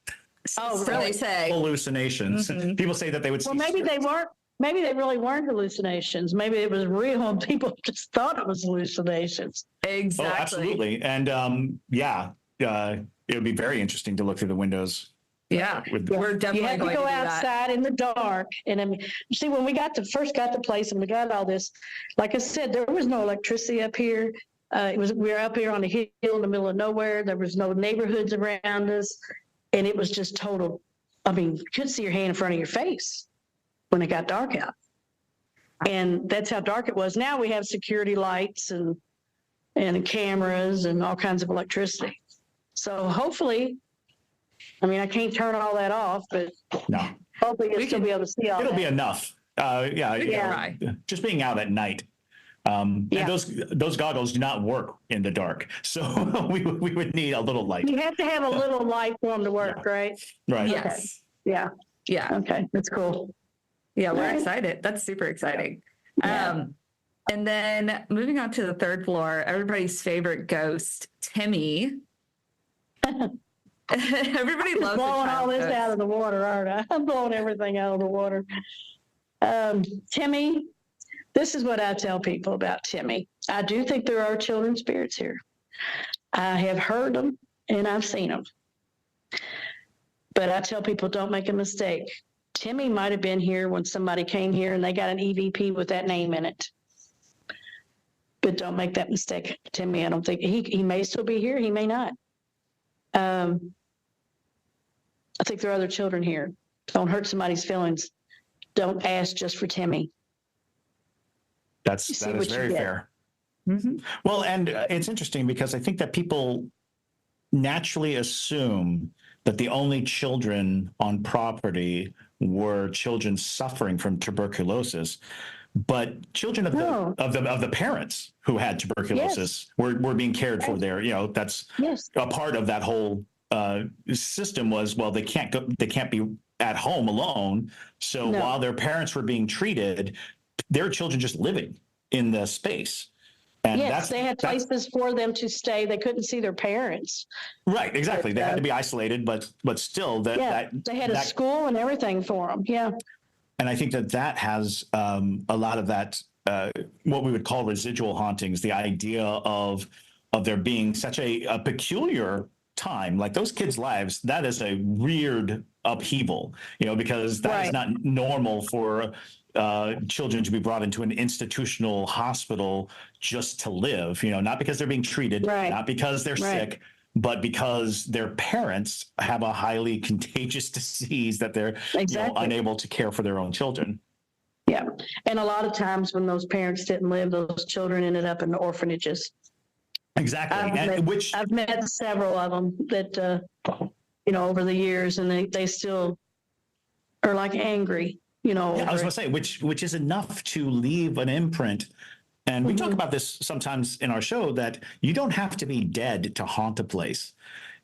So they say hallucinations. Mm-hmm. People say that they would see. Well, maybe they weren't. Maybe they really weren't hallucinations. Maybe it was real and people just thought it was hallucinations. Exactly. Oh, absolutely. And it would be very interesting to look through the windows. Yeah, we're definitely you have to going go to do outside in the dark. And I mean, see, when we first got the place and we got all this, like I said, there was no electricity up here. We were up here on a hill in the middle of nowhere. There was no neighborhoods around us. And it was just total, I mean, you couldn't see your hand in front of your face when it got dark out. And that's how dark it was. Now we have security lights and cameras and all kinds of electricity. So hopefully, I mean, I can't turn all that off, but no, hopefully you'll still be able to see all that. It'll be enough. Just being out at night. And those goggles do not work in the dark. So we would need a little light. You have to have a little light for them to work, right? Right. Yes. Okay. Yeah. Okay. That's cool. Yeah, we're excited. That's super exciting. Yeah. And then moving on to the third floor, everybody's favorite ghost, Timmy. Everybody loves blowing all this out of the water, aren't I? I'm blowing everything out of the water. Timmy, this is what I tell people about Timmy. I do think there are children spirits here. I have heard them and I've seen them. But I tell people, don't make a mistake. Timmy might have been here when somebody came here and they got an EVP with that name in it. But don't make that mistake. Timmy, I don't think he may still be here. He may not. I think there are other children here. Don't hurt somebody's feelings. Don't ask just for Timmy. That is very fair. Mm-hmm. Well, and it's interesting because I think that people naturally assume that the only children on property were children suffering from tuberculosis, but children of the parents who had tuberculosis were being cared for there. You know, that's a part of that whole system was, well, they can't be at home alone. So while their parents were being treated, their children just living in the space. And they had places for them to stay. They couldn't see their parents. Right, exactly. They had to be isolated, but still, they had a school and everything for them. Yeah. And I think that has a lot of that, what we would call residual hauntings, the idea of there being such a peculiar time, like those kids' lives, that is a weird upheaval, because that is not normal for children to be brought into an institutional hospital just to live, not because they're being treated, not because they're sick, but because their parents have a highly contagious disease that they're unable to care for their own children. Yeah. And a lot of times when those parents didn't live, those children ended up in the orphanages. Exactly. I've met several of them that, over the years, and they still are like angry. I was going to say, which is enough to leave an imprint. And we talk about this sometimes in our show, that you don't have to be dead to haunt a place.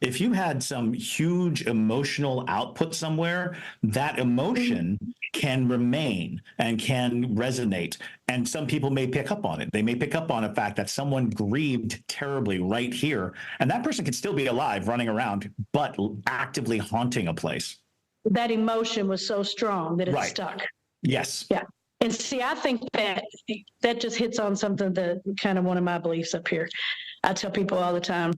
If you had some huge emotional output somewhere, that emotion can remain and can resonate. And some people may pick up on it. They may pick up on the fact that someone grieved terribly right here. And that person could still be alive, running around, but actively haunting a place. That emotion was so strong that it stuck. Yes. Yeah. And see, I think that just hits on something that kind of one of my beliefs up here. I tell people all the time,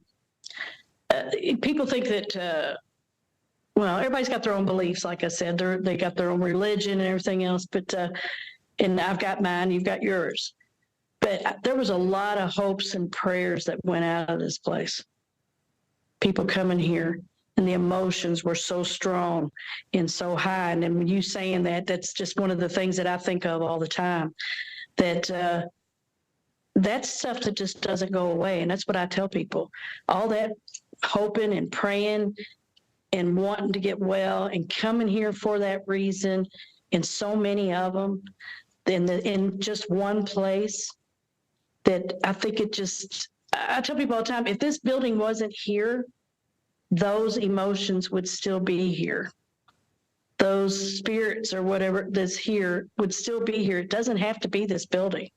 people think that, well, everybody's got their own beliefs. Like I said, they got their own religion and everything else, but, and I've got mine, you've got yours. But there was a lot of hopes and prayers that went out of this place. People coming here, and the emotions were so strong and so high. And then when you saying that, that's just one of the things that I think of all the time, that that's stuff that just doesn't go away. And that's what I tell people. All that hoping and praying and wanting to get well and coming here for that reason, and so many of them in just one place, that I think it just, I tell people all the time, if this building wasn't here, those emotions would still be here. Those spirits or whatever that's here would still be here. It doesn't have to be this building.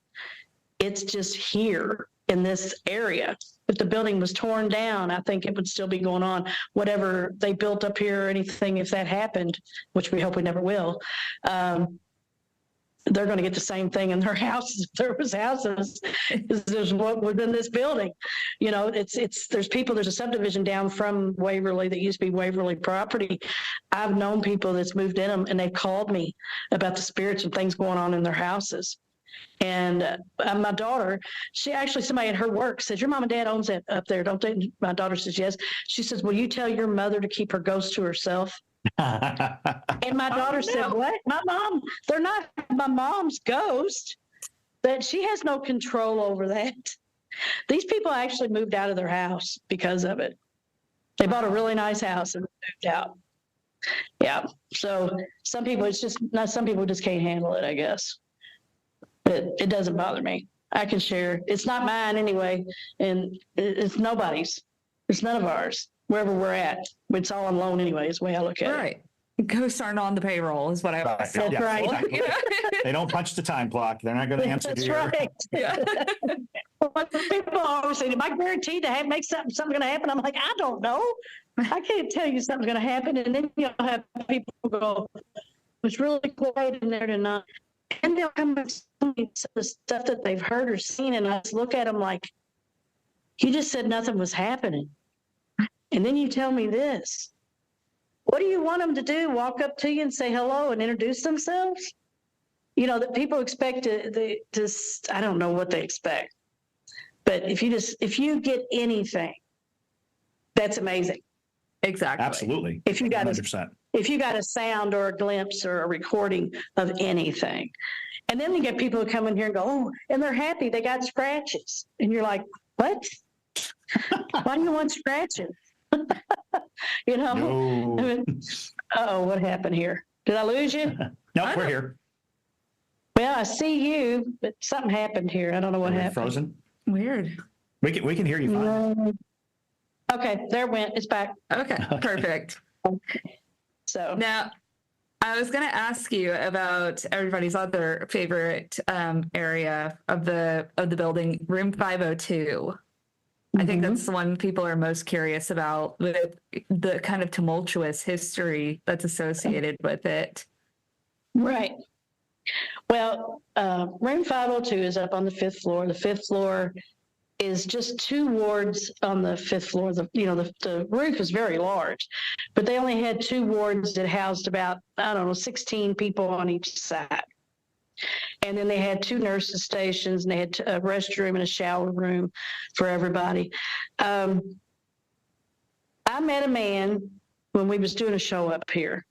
It's just here in this area. If the building was torn down, I think it would still be going on. Whatever they built up here or anything, if that happened, which we hope we never will, they're going to get the same thing in their houses. If there was houses, there's what within this building. You know, there's people, there's a subdivision down from Waverly that used to be Waverly property. I've known people that's moved in them, and they've called me about the spirits and things going on in their houses. And my daughter, somebody at her work said, your mom and dad owns that up there, don't they? My daughter says, yes. She says, will you tell your mother to keep her ghost to herself? And my daughter said, what? They're not my mom's ghost. That she has no control over that. These people actually moved out of their house because of it. They bought a really nice house and moved out. Yeah. So some people just can't handle it, I guess. But it doesn't bother me. I can share. It's not mine anyway. And it's nobody's. It's none of ours. Wherever we're at, it's all on loan anyway, is the way I look at it. Right. Ghosts aren't on the payroll, is what I always say. That's right. Exactly. They don't punch the time clock. They're not going to answer That's to right. Yeah. People always say, am I guaranteed to make something going to happen? I'm like, I don't know. I can't tell you something's going to happen. And then you'll have people go, it's really quiet in there tonight. And they'll come and tell me the stuff that they've heard or seen. And I just look at them like, you just said nothing was happening. And then you tell me this. What do you want them to do? Walk up to you and say hello and introduce themselves? You know, that people expect to I don't know what they expect. But if you get anything, that's amazing. Exactly. Absolutely. If you got 100%. If you got a sound or a glimpse or a recording of anything. And then you get people who come in here and go, oh, and they're happy. They got scratches. And you're like, what? Why do you want scratches? You know? No. I mean, uh-oh, what happened here? Did I lose you? Nope, we're here. Well, I see you, but something happened here. I don't know what Are we happened. frozen? Weird. We can hear you fine. Okay, there it went. It's back. Okay, perfect. So Now, I was going to ask you about everybody's other favorite area of the building, room 502. I think that's the one people are most curious about, with the kind of tumultuous history that's associated with it. Right. Well, room 502 is up on the 5th floor. The 5th floor is just 2 wards on the 5th floor. The roof is very large, but they only had 2 wards that housed about, 16 people on each side. And then they had 2 nurses stations, and they had a restroom and a shower room for everybody. I met a man when we was doing a show up here.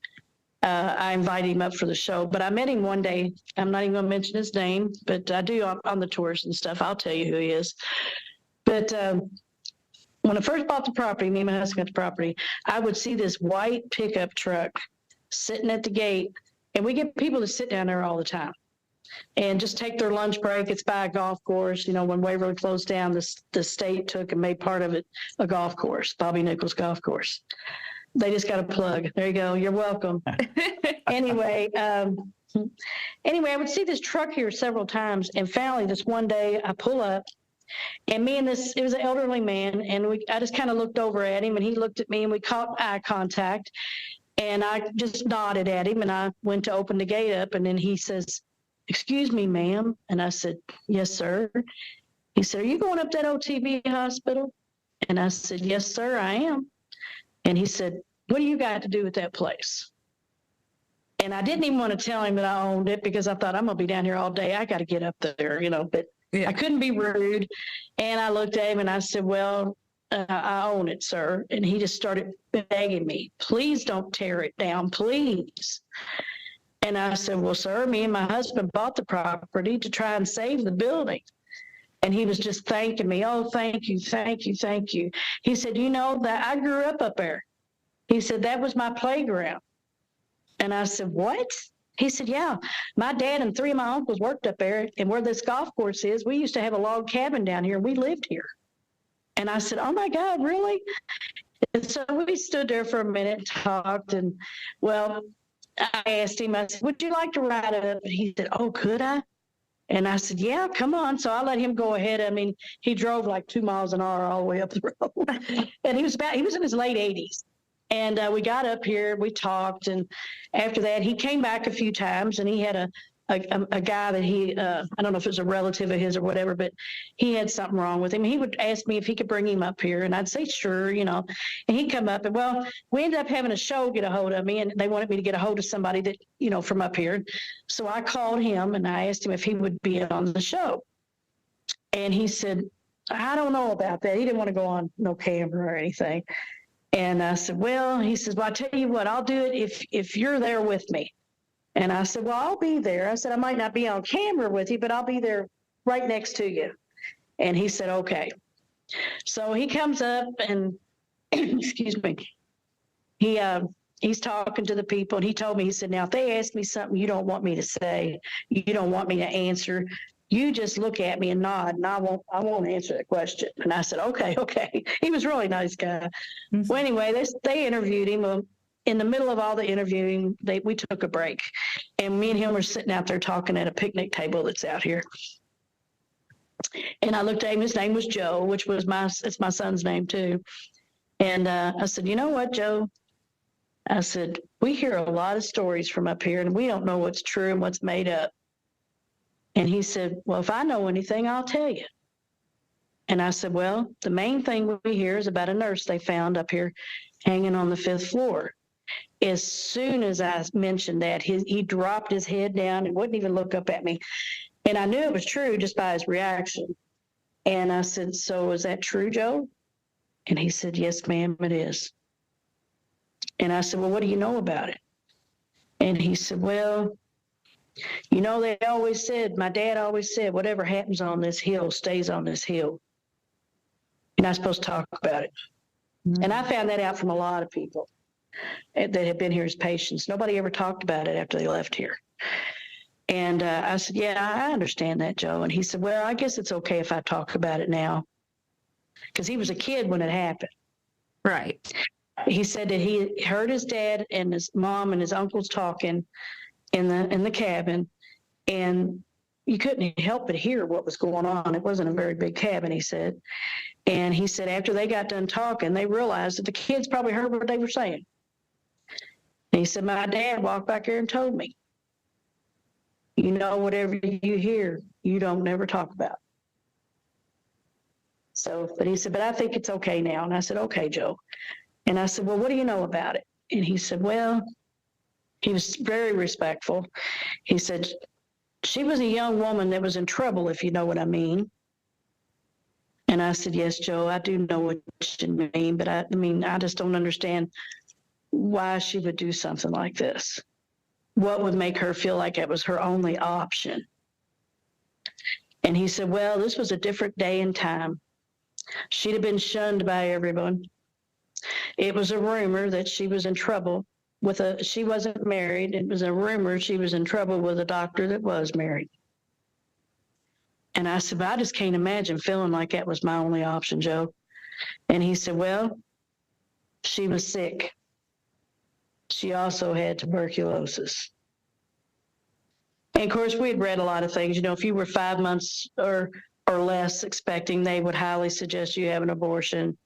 I invited him up for the show, but I met him one day. I'm not even going to mention his name, but I do on the tours and stuff. I'll tell you who he is. But when I first bought the property, me and my husband got the property, I would see this white pickup truck sitting at the gate, and we get people to sit down there all the time and just take their lunch break. It's by a golf course. You know, when Waverly closed down, the state took and made part of it a golf course, Bobby Nichols Golf Course. They just got a plug. There you go. You're welcome. Anyway, I would see this truck here several times, and finally this one day I pull up, and it was an elderly man, and I just kind of looked over at him, and he looked at me, and we caught eye contact, and I just nodded at him, and I went to open the gate up, and then he says, excuse me, ma'am. And I said, yes, sir. He said, are you going up that OTB hospital? And I said, yes, sir, I am. And he said, what do you got to do with that place? And I didn't even want to tell him that I owned it because I thought I'm going to be down here all day. I got to get up there, but I couldn't be rude. And I looked at him and I said, well, I own it, sir. And he just started begging me, please don't tear it down, please. And I said, well, sir, me and my husband bought the property to try and save the building. And he was just thanking me. Oh, thank you, thank you, thank you. He said, that I grew up there. He said, that was my playground. And I said, what? He said, yeah, my dad and 3 of my uncles worked up there. And where this golf course is, we used to have a log cabin down here. We lived here. And I said, oh, my God, really? And so we stood there for a minute and talked. And, well, I asked him, I said, would you like to ride up? And he said, oh, could I? And I said, yeah, come on. So I let him go ahead. I mean, he drove like 2 miles an hour all the way up the road. And he was in his late 80s. And we got up here, we talked. And after that, he came back a few times and he had a guy that I don't know if it was a relative of his or whatever, but he had something wrong with him. He would ask me if he could bring him up here. And I'd say, sure, and he'd come up. And well, we ended up having a show get a hold of me, and they wanted me to get a hold of somebody that, from up here. So I called him and I asked him if he would be on the show. And he said, I don't know about that. He didn't want to go on no camera or anything. And I said, well, he says, well, I'll tell you what, I'll do it if you're there with me. And I said, well, I'll be there. I said, I might not be on camera with you, but I'll be there right next to you. And he said, okay. So he comes up and, excuse me, he's talking to the people. And he told me, he said, now, if they ask me something you don't want me to say, you don't want me to answer, you just look at me and nod, and I won't answer that question. And I said, okay. He was a really nice guy. Mm-hmm. Well, anyway, they interviewed him. In the middle of all the interviewing, we took a break, and me and him were sitting out there talking at a picnic table that's out here. And I looked at him. His name was Joe, which was it's my son's name too. And I said, you know what, Joe? I said, we hear a lot of stories from up here, and we don't know what's true and what's made up. And he said, well, if I know anything, I'll tell you. And I said, well, the main thing we hear is about a nurse they found up here hanging on the 5th floor. As soon as I mentioned that, he dropped his head down and wouldn't even look up at me. And I knew it was true just by his reaction. And I said, so is that true, Joe? And he said, yes, ma'am, it is. And I said, well, what do you know about it? And he said, well, they always said, my dad always said, whatever happens on this hill stays on this hill. You're not supposed to talk about it. Mm-hmm. And I found that out from a lot of people that had been here as patients. Nobody ever talked about it after they left here. And I said, yeah, I understand that, Joe. And he said, well, I guess it's okay if I talk about it now. Because he was a kid when it happened. Right. He said that he heard his dad and his mom and his uncles talking in the cabin, and you couldn't help but hear what was going on. It wasn't a very big cabin, he said. And he said after they got done talking, they realized that the kids probably heard what they were saying. And he said, my dad walked back here and told me, whatever you hear, you don't never talk about. So, but he said, but I think it's okay now. And I said, okay, Joe. And I said, well, what do you know about it? And he said, well, he was very respectful. He said, she was a young woman that was in trouble, if you know what I mean. And I said, yes, Joe, I do know what you mean, but I just don't understand why she would do something like this. What would make her feel like it was her only option? And he said, well, this was a different day and time. She'd have been shunned by everyone. It was a rumor that she was in trouble she wasn't married. It was a rumor she was in trouble with a doctor that was married. And I said, but I just can't imagine feeling like that was my only option, Joe. And he said, well, she was sick. She also had tuberculosis. And of course, we had read a lot of things. If you were 5 months or less expecting, they would highly suggest you have an abortion.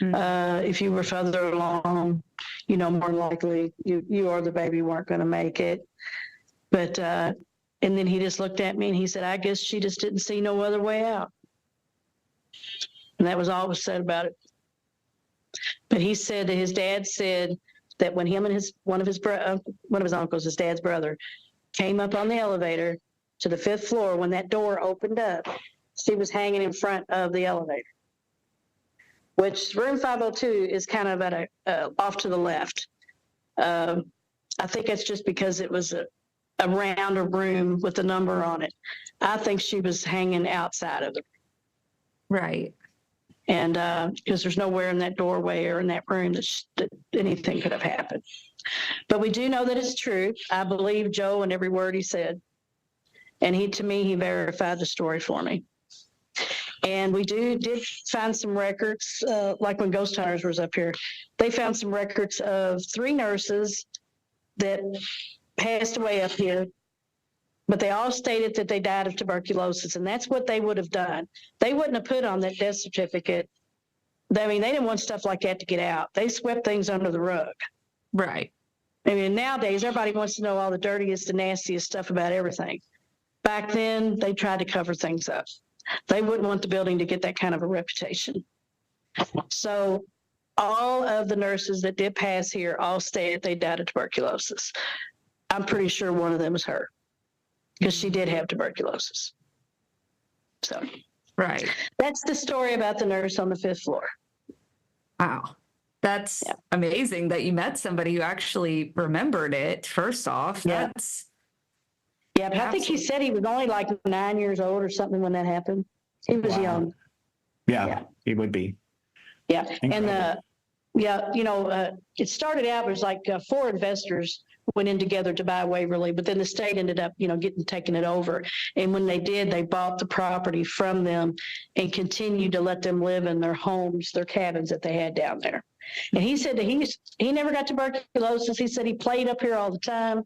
Mm-hmm. If you were further along, more likely you or the baby weren't going to make it. But And then he just looked at me and he said, I guess she just didn't see no other way out. And that was all was said about it. But he said that his dad said that when him and one of his uncles, his dad's brother, came up on the elevator to the 5th floor, when that door opened up, she was hanging in front of the elevator, which room 502 is kind of at off to the left. I think that's just because it was a rounder room with a number on it. I think she was hanging outside of it. Right. And because there's nowhere in that doorway or in that room that anything could have happened. But we do know that it's true. I believe Joe and every word he said. And to me, he verified the story for me. And we did find some records, like when Ghost Hunters was up here. They found some records of 3 nurses that passed away up here, but they all stated that they died of tuberculosis, and that's what they would have done. They wouldn't have put on that death certificate. I mean, they didn't want stuff like that to get out. They swept things under the rug. Right. I mean, nowadays, everybody wants to know all the dirtiest and nastiest stuff about everything. Back then, they tried to cover things up. They wouldn't want the building to get that kind of a reputation. So all of the nurses that did pass here all stated they died of tuberculosis. I'm pretty sure one of them was her, because she did have tuberculosis. So, right. That's the story about the nurse on the 5th floor. Wow. That's amazing that you met somebody who actually remembered it, first off. Yeah. But I think he said he was only like 9 years old or something when that happened. He was young. Yeah, he would be. Yeah. Incredible. And, it started out, it was like 4 investors went in together to buy Waverly, but then the state ended up, taking it over. And when they did, they bought the property from them and continued to let them live in their homes, their cabins that they had down there. And he said that he never got tuberculosis. He said he played up here all the time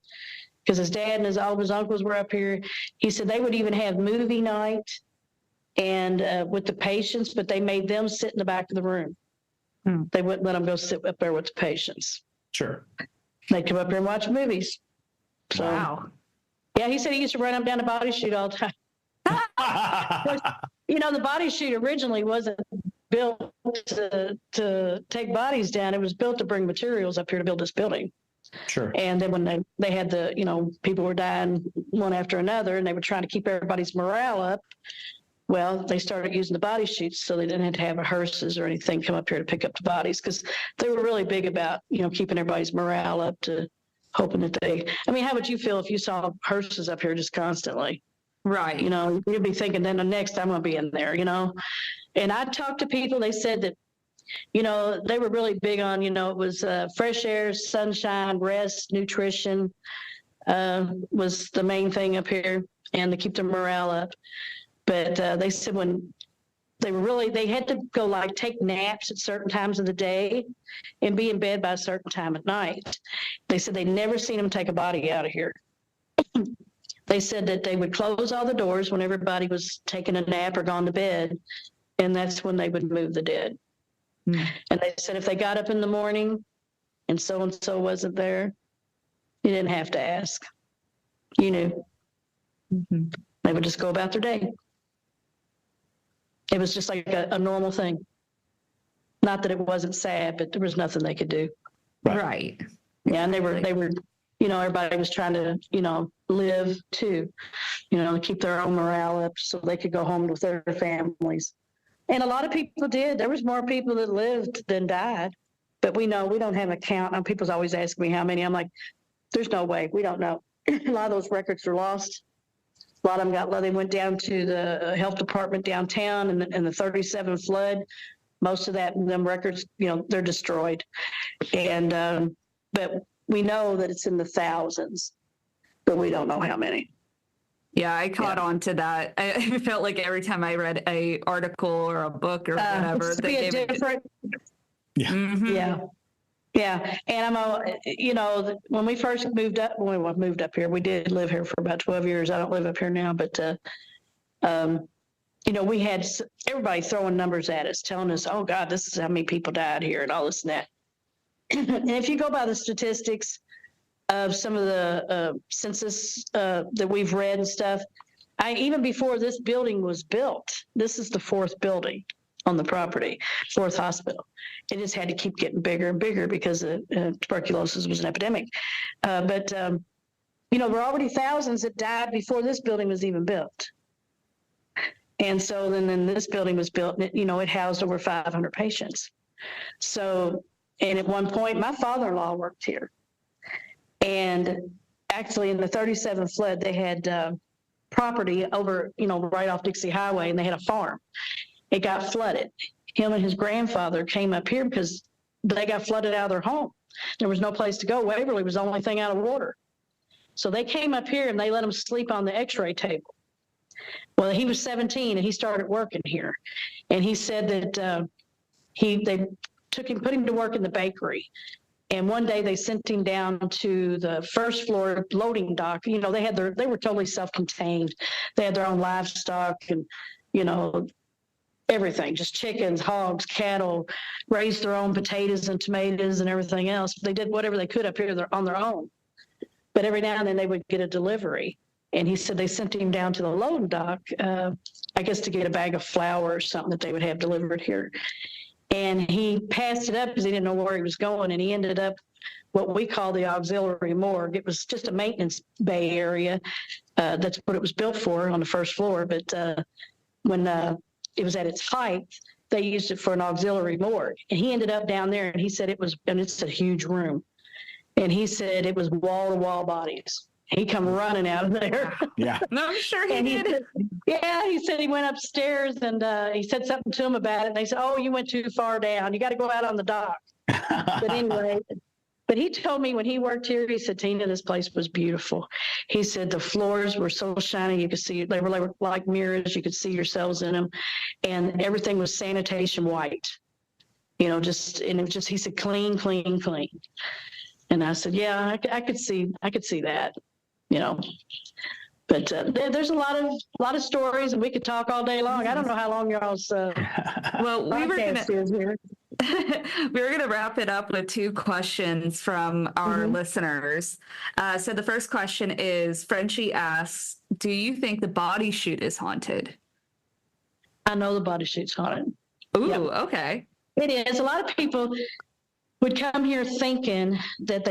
because his dad and all of his uncles were up here. He said they would even have movie night and with the patients, but they made them sit in the back of the room. They wouldn't let them go sit up there with the patients. Sure. They'd come up here and watch movies. So, wow. Yeah, he said he used to run up down the body chute all the time. The body chute originally wasn't built to take bodies down. It was built to bring materials up here to build this building. Sure. And then when they had people were dying one after another, and they were trying to keep everybody's morale up, well, they started using the body chutes so they didn't have to have hearses or anything come up here to pick up the bodies, because they were really big about, keeping everybody's morale up, to hoping that how would you feel if you saw hearses up here just constantly? Right. You'd be thinking, then the next I'm going to be in there, And I talked to people, they said that, they were really big on, it was fresh air, sunshine, rest, nutrition was the main thing up here, and to keep the morale up. But they said when they had to go take naps at certain times of the day and be in bed by a certain time at night. They said they never seen them take a body out of here. They said that they would close all the doors when everybody was taking a nap or gone to bed, and that's when they would move the dead. And they said if they got up in the morning and so-and-so wasn't there, you didn't have to ask. You knew. Mm-hmm. They would just go about their day. It was just like a normal thing. Not that it wasn't sad, but there was nothing they could do. Right. Yeah, and they were, everybody was trying to, live too, to keep their own morale up so they could go home with their families. And a lot of people did. There was more people that lived than died. But we don't have a count. And people's always ask me how many. I'm like, there's no way. We don't know. A lot of those records are lost. A lot of them they went down to the health department downtown in the 37 flood. Most of them records, they're destroyed. And, but we know that it's in the thousands, but we don't know how many. Yeah, I caught on to that. I felt like every time I read a article or a book or whatever, be a different. Yeah. Mm-hmm. Yeah. And I'm, when we first moved up here, we did live here for about 12 years. I don't live up here now, but, we had everybody throwing numbers at us, telling us, oh God, this is how many people died here and all this and that. And if you go by the statistics, of some of the census that we've read and stuff. Even before this building was built, this is the fourth building on the property, fourth hospital. It just had to keep getting bigger and bigger because tuberculosis was an epidemic. But there were already thousands that died before this building was even built. And so then this building was built, and it housed over 500 patients. So, and at one point, my father-in-law worked here. And actually in the 37 flood, they had property over, right off Dixie Highway, and they had a farm. It got flooded. Him and his grandfather came up here because they got flooded out of their home. There was no place to go. Waverly was the only thing out of water. So they came up here and they let him sleep on the x-ray table. Well, he was 17 and he started working here. And he said that they put him to work in the bakery. And one day they sent him down to the first floor loading dock. They were totally self-contained. They had their own livestock and, everything, just chickens, hogs, cattle, raised their own potatoes and tomatoes and everything else. They did whatever they could up here on their own. But every now and then they would get a delivery. And he said they sent him down to the loading dock, I guess to get a bag of flour or something that they would have delivered here. And he passed it up because he didn't know where he was going. And he ended up what we call the auxiliary morgue. It was just a maintenance bay area. That's what it was built for on the first floor. But when it was at its height, they used it for an auxiliary morgue. And he ended up down there, and he said it's a huge room. And he said it was wall-to-wall bodies. He come running out of there. Yeah. No, I'm sure he did. He said he went upstairs and he said something to him about it. And they said, "Oh, you went too far down. You got to go out on the dock." But anyway, but he told me when he worked here, he said, "Tina, this place was beautiful." He said the floors were so shiny. You could see, they were like mirrors. You could see yourselves in them. And everything was sanitation white, and it was just, he said, clean, clean, clean. And I said, yeah, I could see that. But there's a lot of stories, and we could talk all day long. I don't know how long y'all's well, we were gonna wrap it up with two questions from our listeners. So the first question is, Frenchie asks, do you think the body chute is haunted? I know the body chute's haunted. Ooh, yep. Okay. It is. A lot of people would come here thinking that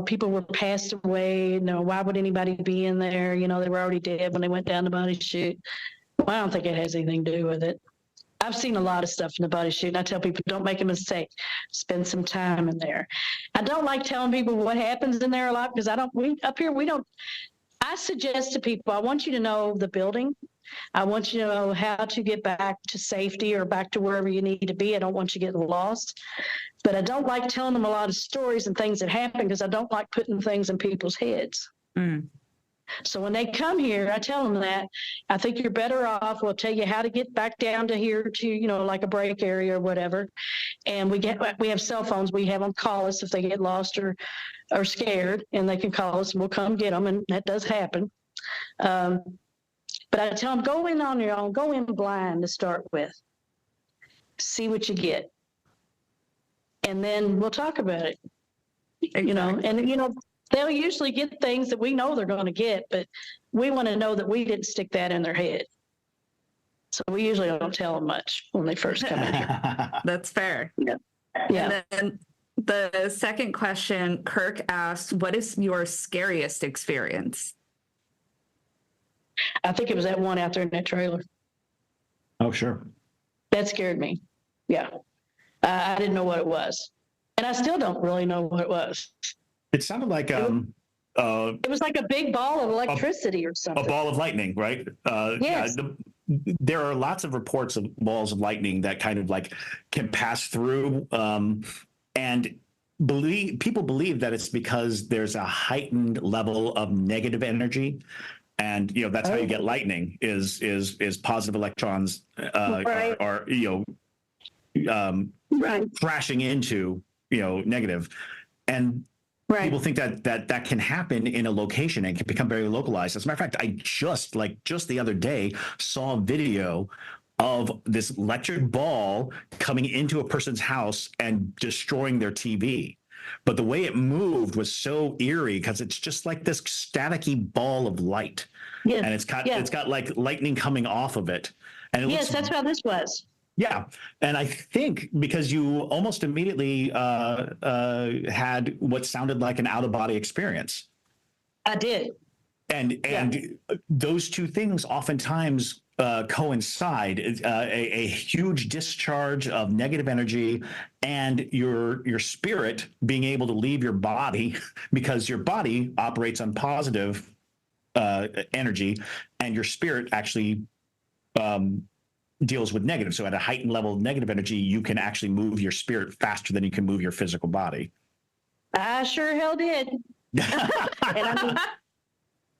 people were passed away. Why would anybody be in there? They were already dead when they went down the body chute. Well, I don't think it has anything to do with it. I've seen a lot of stuff in the body chute, and I tell people, don't make a mistake. Spend some time in there. I don't like telling people what happens in there a lot because I suggest to people, I want you to know the building. I want you to know how to get back to safety or back to wherever you need to be. I don't want you getting lost. But I don't like telling them a lot of stories and things that happen because I don't like putting things in people's heads. Mm. So when they come here, I tell them that I think you're better off. We'll tell you how to get back down to here to, like a break area or whatever. And we have cell phones. We have them call us if they get lost or scared, and they can call us and we'll come get them. And that does happen. But I tell them, go in on your own, go in blind to start with. See what you get. And then we'll talk about it, and, they'll usually get things that we know they're going to get, but we want to know that we didn't stick that in their head. So we usually don't tell them much when they first come in here. That's fair. Yeah. And then the second question, Kirk asked, what is your scariest experience? I think it was that one out there in that trailer. Oh, sure. That scared me. Yeah. I didn't know what it was. And I still don't really know what it was. It sounded like it was like a big ball of electricity or something. A ball of lightning, right? Yes. Yeah, there are lots of reports of balls of lightning that kind of can pass through, and people believe that it's because there's a heightened level of negative energy, and that's how you get lightning is positive electrons right. are crashing into negative, and right. People think that can happen in a location and can become very localized. As a matter of fact, I just the other day saw a video of this electric ball coming into a person's house and destroying their TV, but the way it moved was so eerie because it's just like this staticky ball of light. Yeah. And it's got like lightning coming off of it. And it looks, that's how this was. yeah. And I think because you almost immediately had what sounded like an out-of-body experience. I did. And those two things oftentimes coincide. A huge discharge of negative energy and your spirit being able to leave your body because your body operates on positive energy, and your spirit actually deals with negative. So at a heightened level of negative energy, you can actually move your spirit faster than you can move your physical body. I sure hell did. And I mean,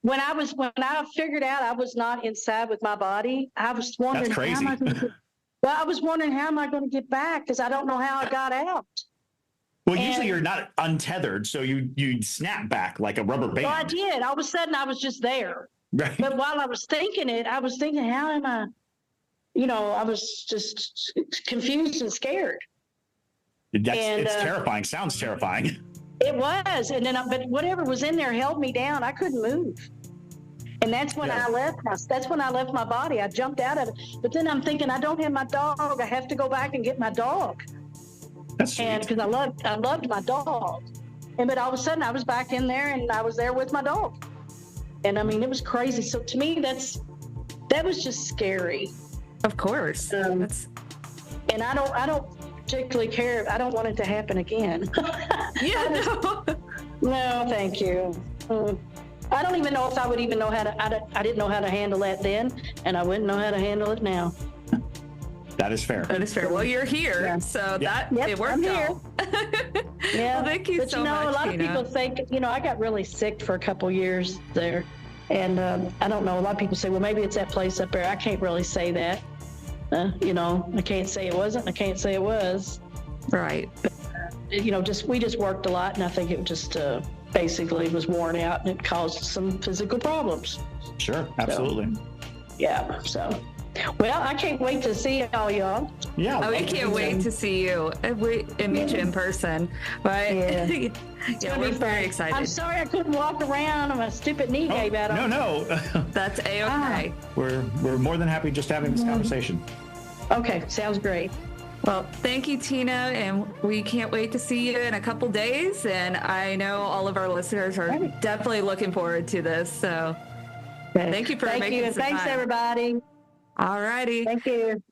when I figured out I was not inside with my body, I was wondering, That's crazy. I was wondering, how am I going to get back? Because I don't know how I got out. Well, usually you're not untethered, so you snap back like a rubber band. Well, I did. All of a sudden, I was just there. Right. But while I was thinking it, I was thinking, how am I? I was just confused and scared. It's terrifying. Sounds terrifying. It was, and then but whatever was in there held me down. I couldn't move, and that's when I left. That's when I left my body. I jumped out of it, but then I'm thinking, I don't have my dog. I have to go back and get my dog. That's sweet. And because I loved my dog, but all of a sudden I was back in there, and I was there with my dog, and I mean it was crazy. So to me, that was just scary. Of course. And I don't particularly care. I don't want it to happen again. No, thank you. I don't even know if I would even know how to. I didn't know how to handle that then, and I wouldn't know how to handle it now. That is fair. That is fair. Well, you're here, so it worked out. Yeah. Well, thank you so much, a lot Tina. of people think, I got really sick for a couple years there, and I don't know. A lot of people say, well, maybe it's that place up there. I can't really say that. I can't say it wasn't. I can't say it was. Right. We just worked a lot, and I think it just basically was worn out, and it caused some physical problems. Sure, absolutely. So, well, I can't wait to see all y'all. Yeah. We can't wait to see you and meet you in person. But we're very excited. I'm sorry I couldn't walk around. My stupid knee gave out. No. That's A-okay. We're more than happy just having this conversation. Okay, sounds great. Well, thank you, Tina, and we can't wait to see you in a couple days. And I know all of our listeners are definitely looking forward to this. So thank you for making some Thanks, time. everybody. All righty. Thank you.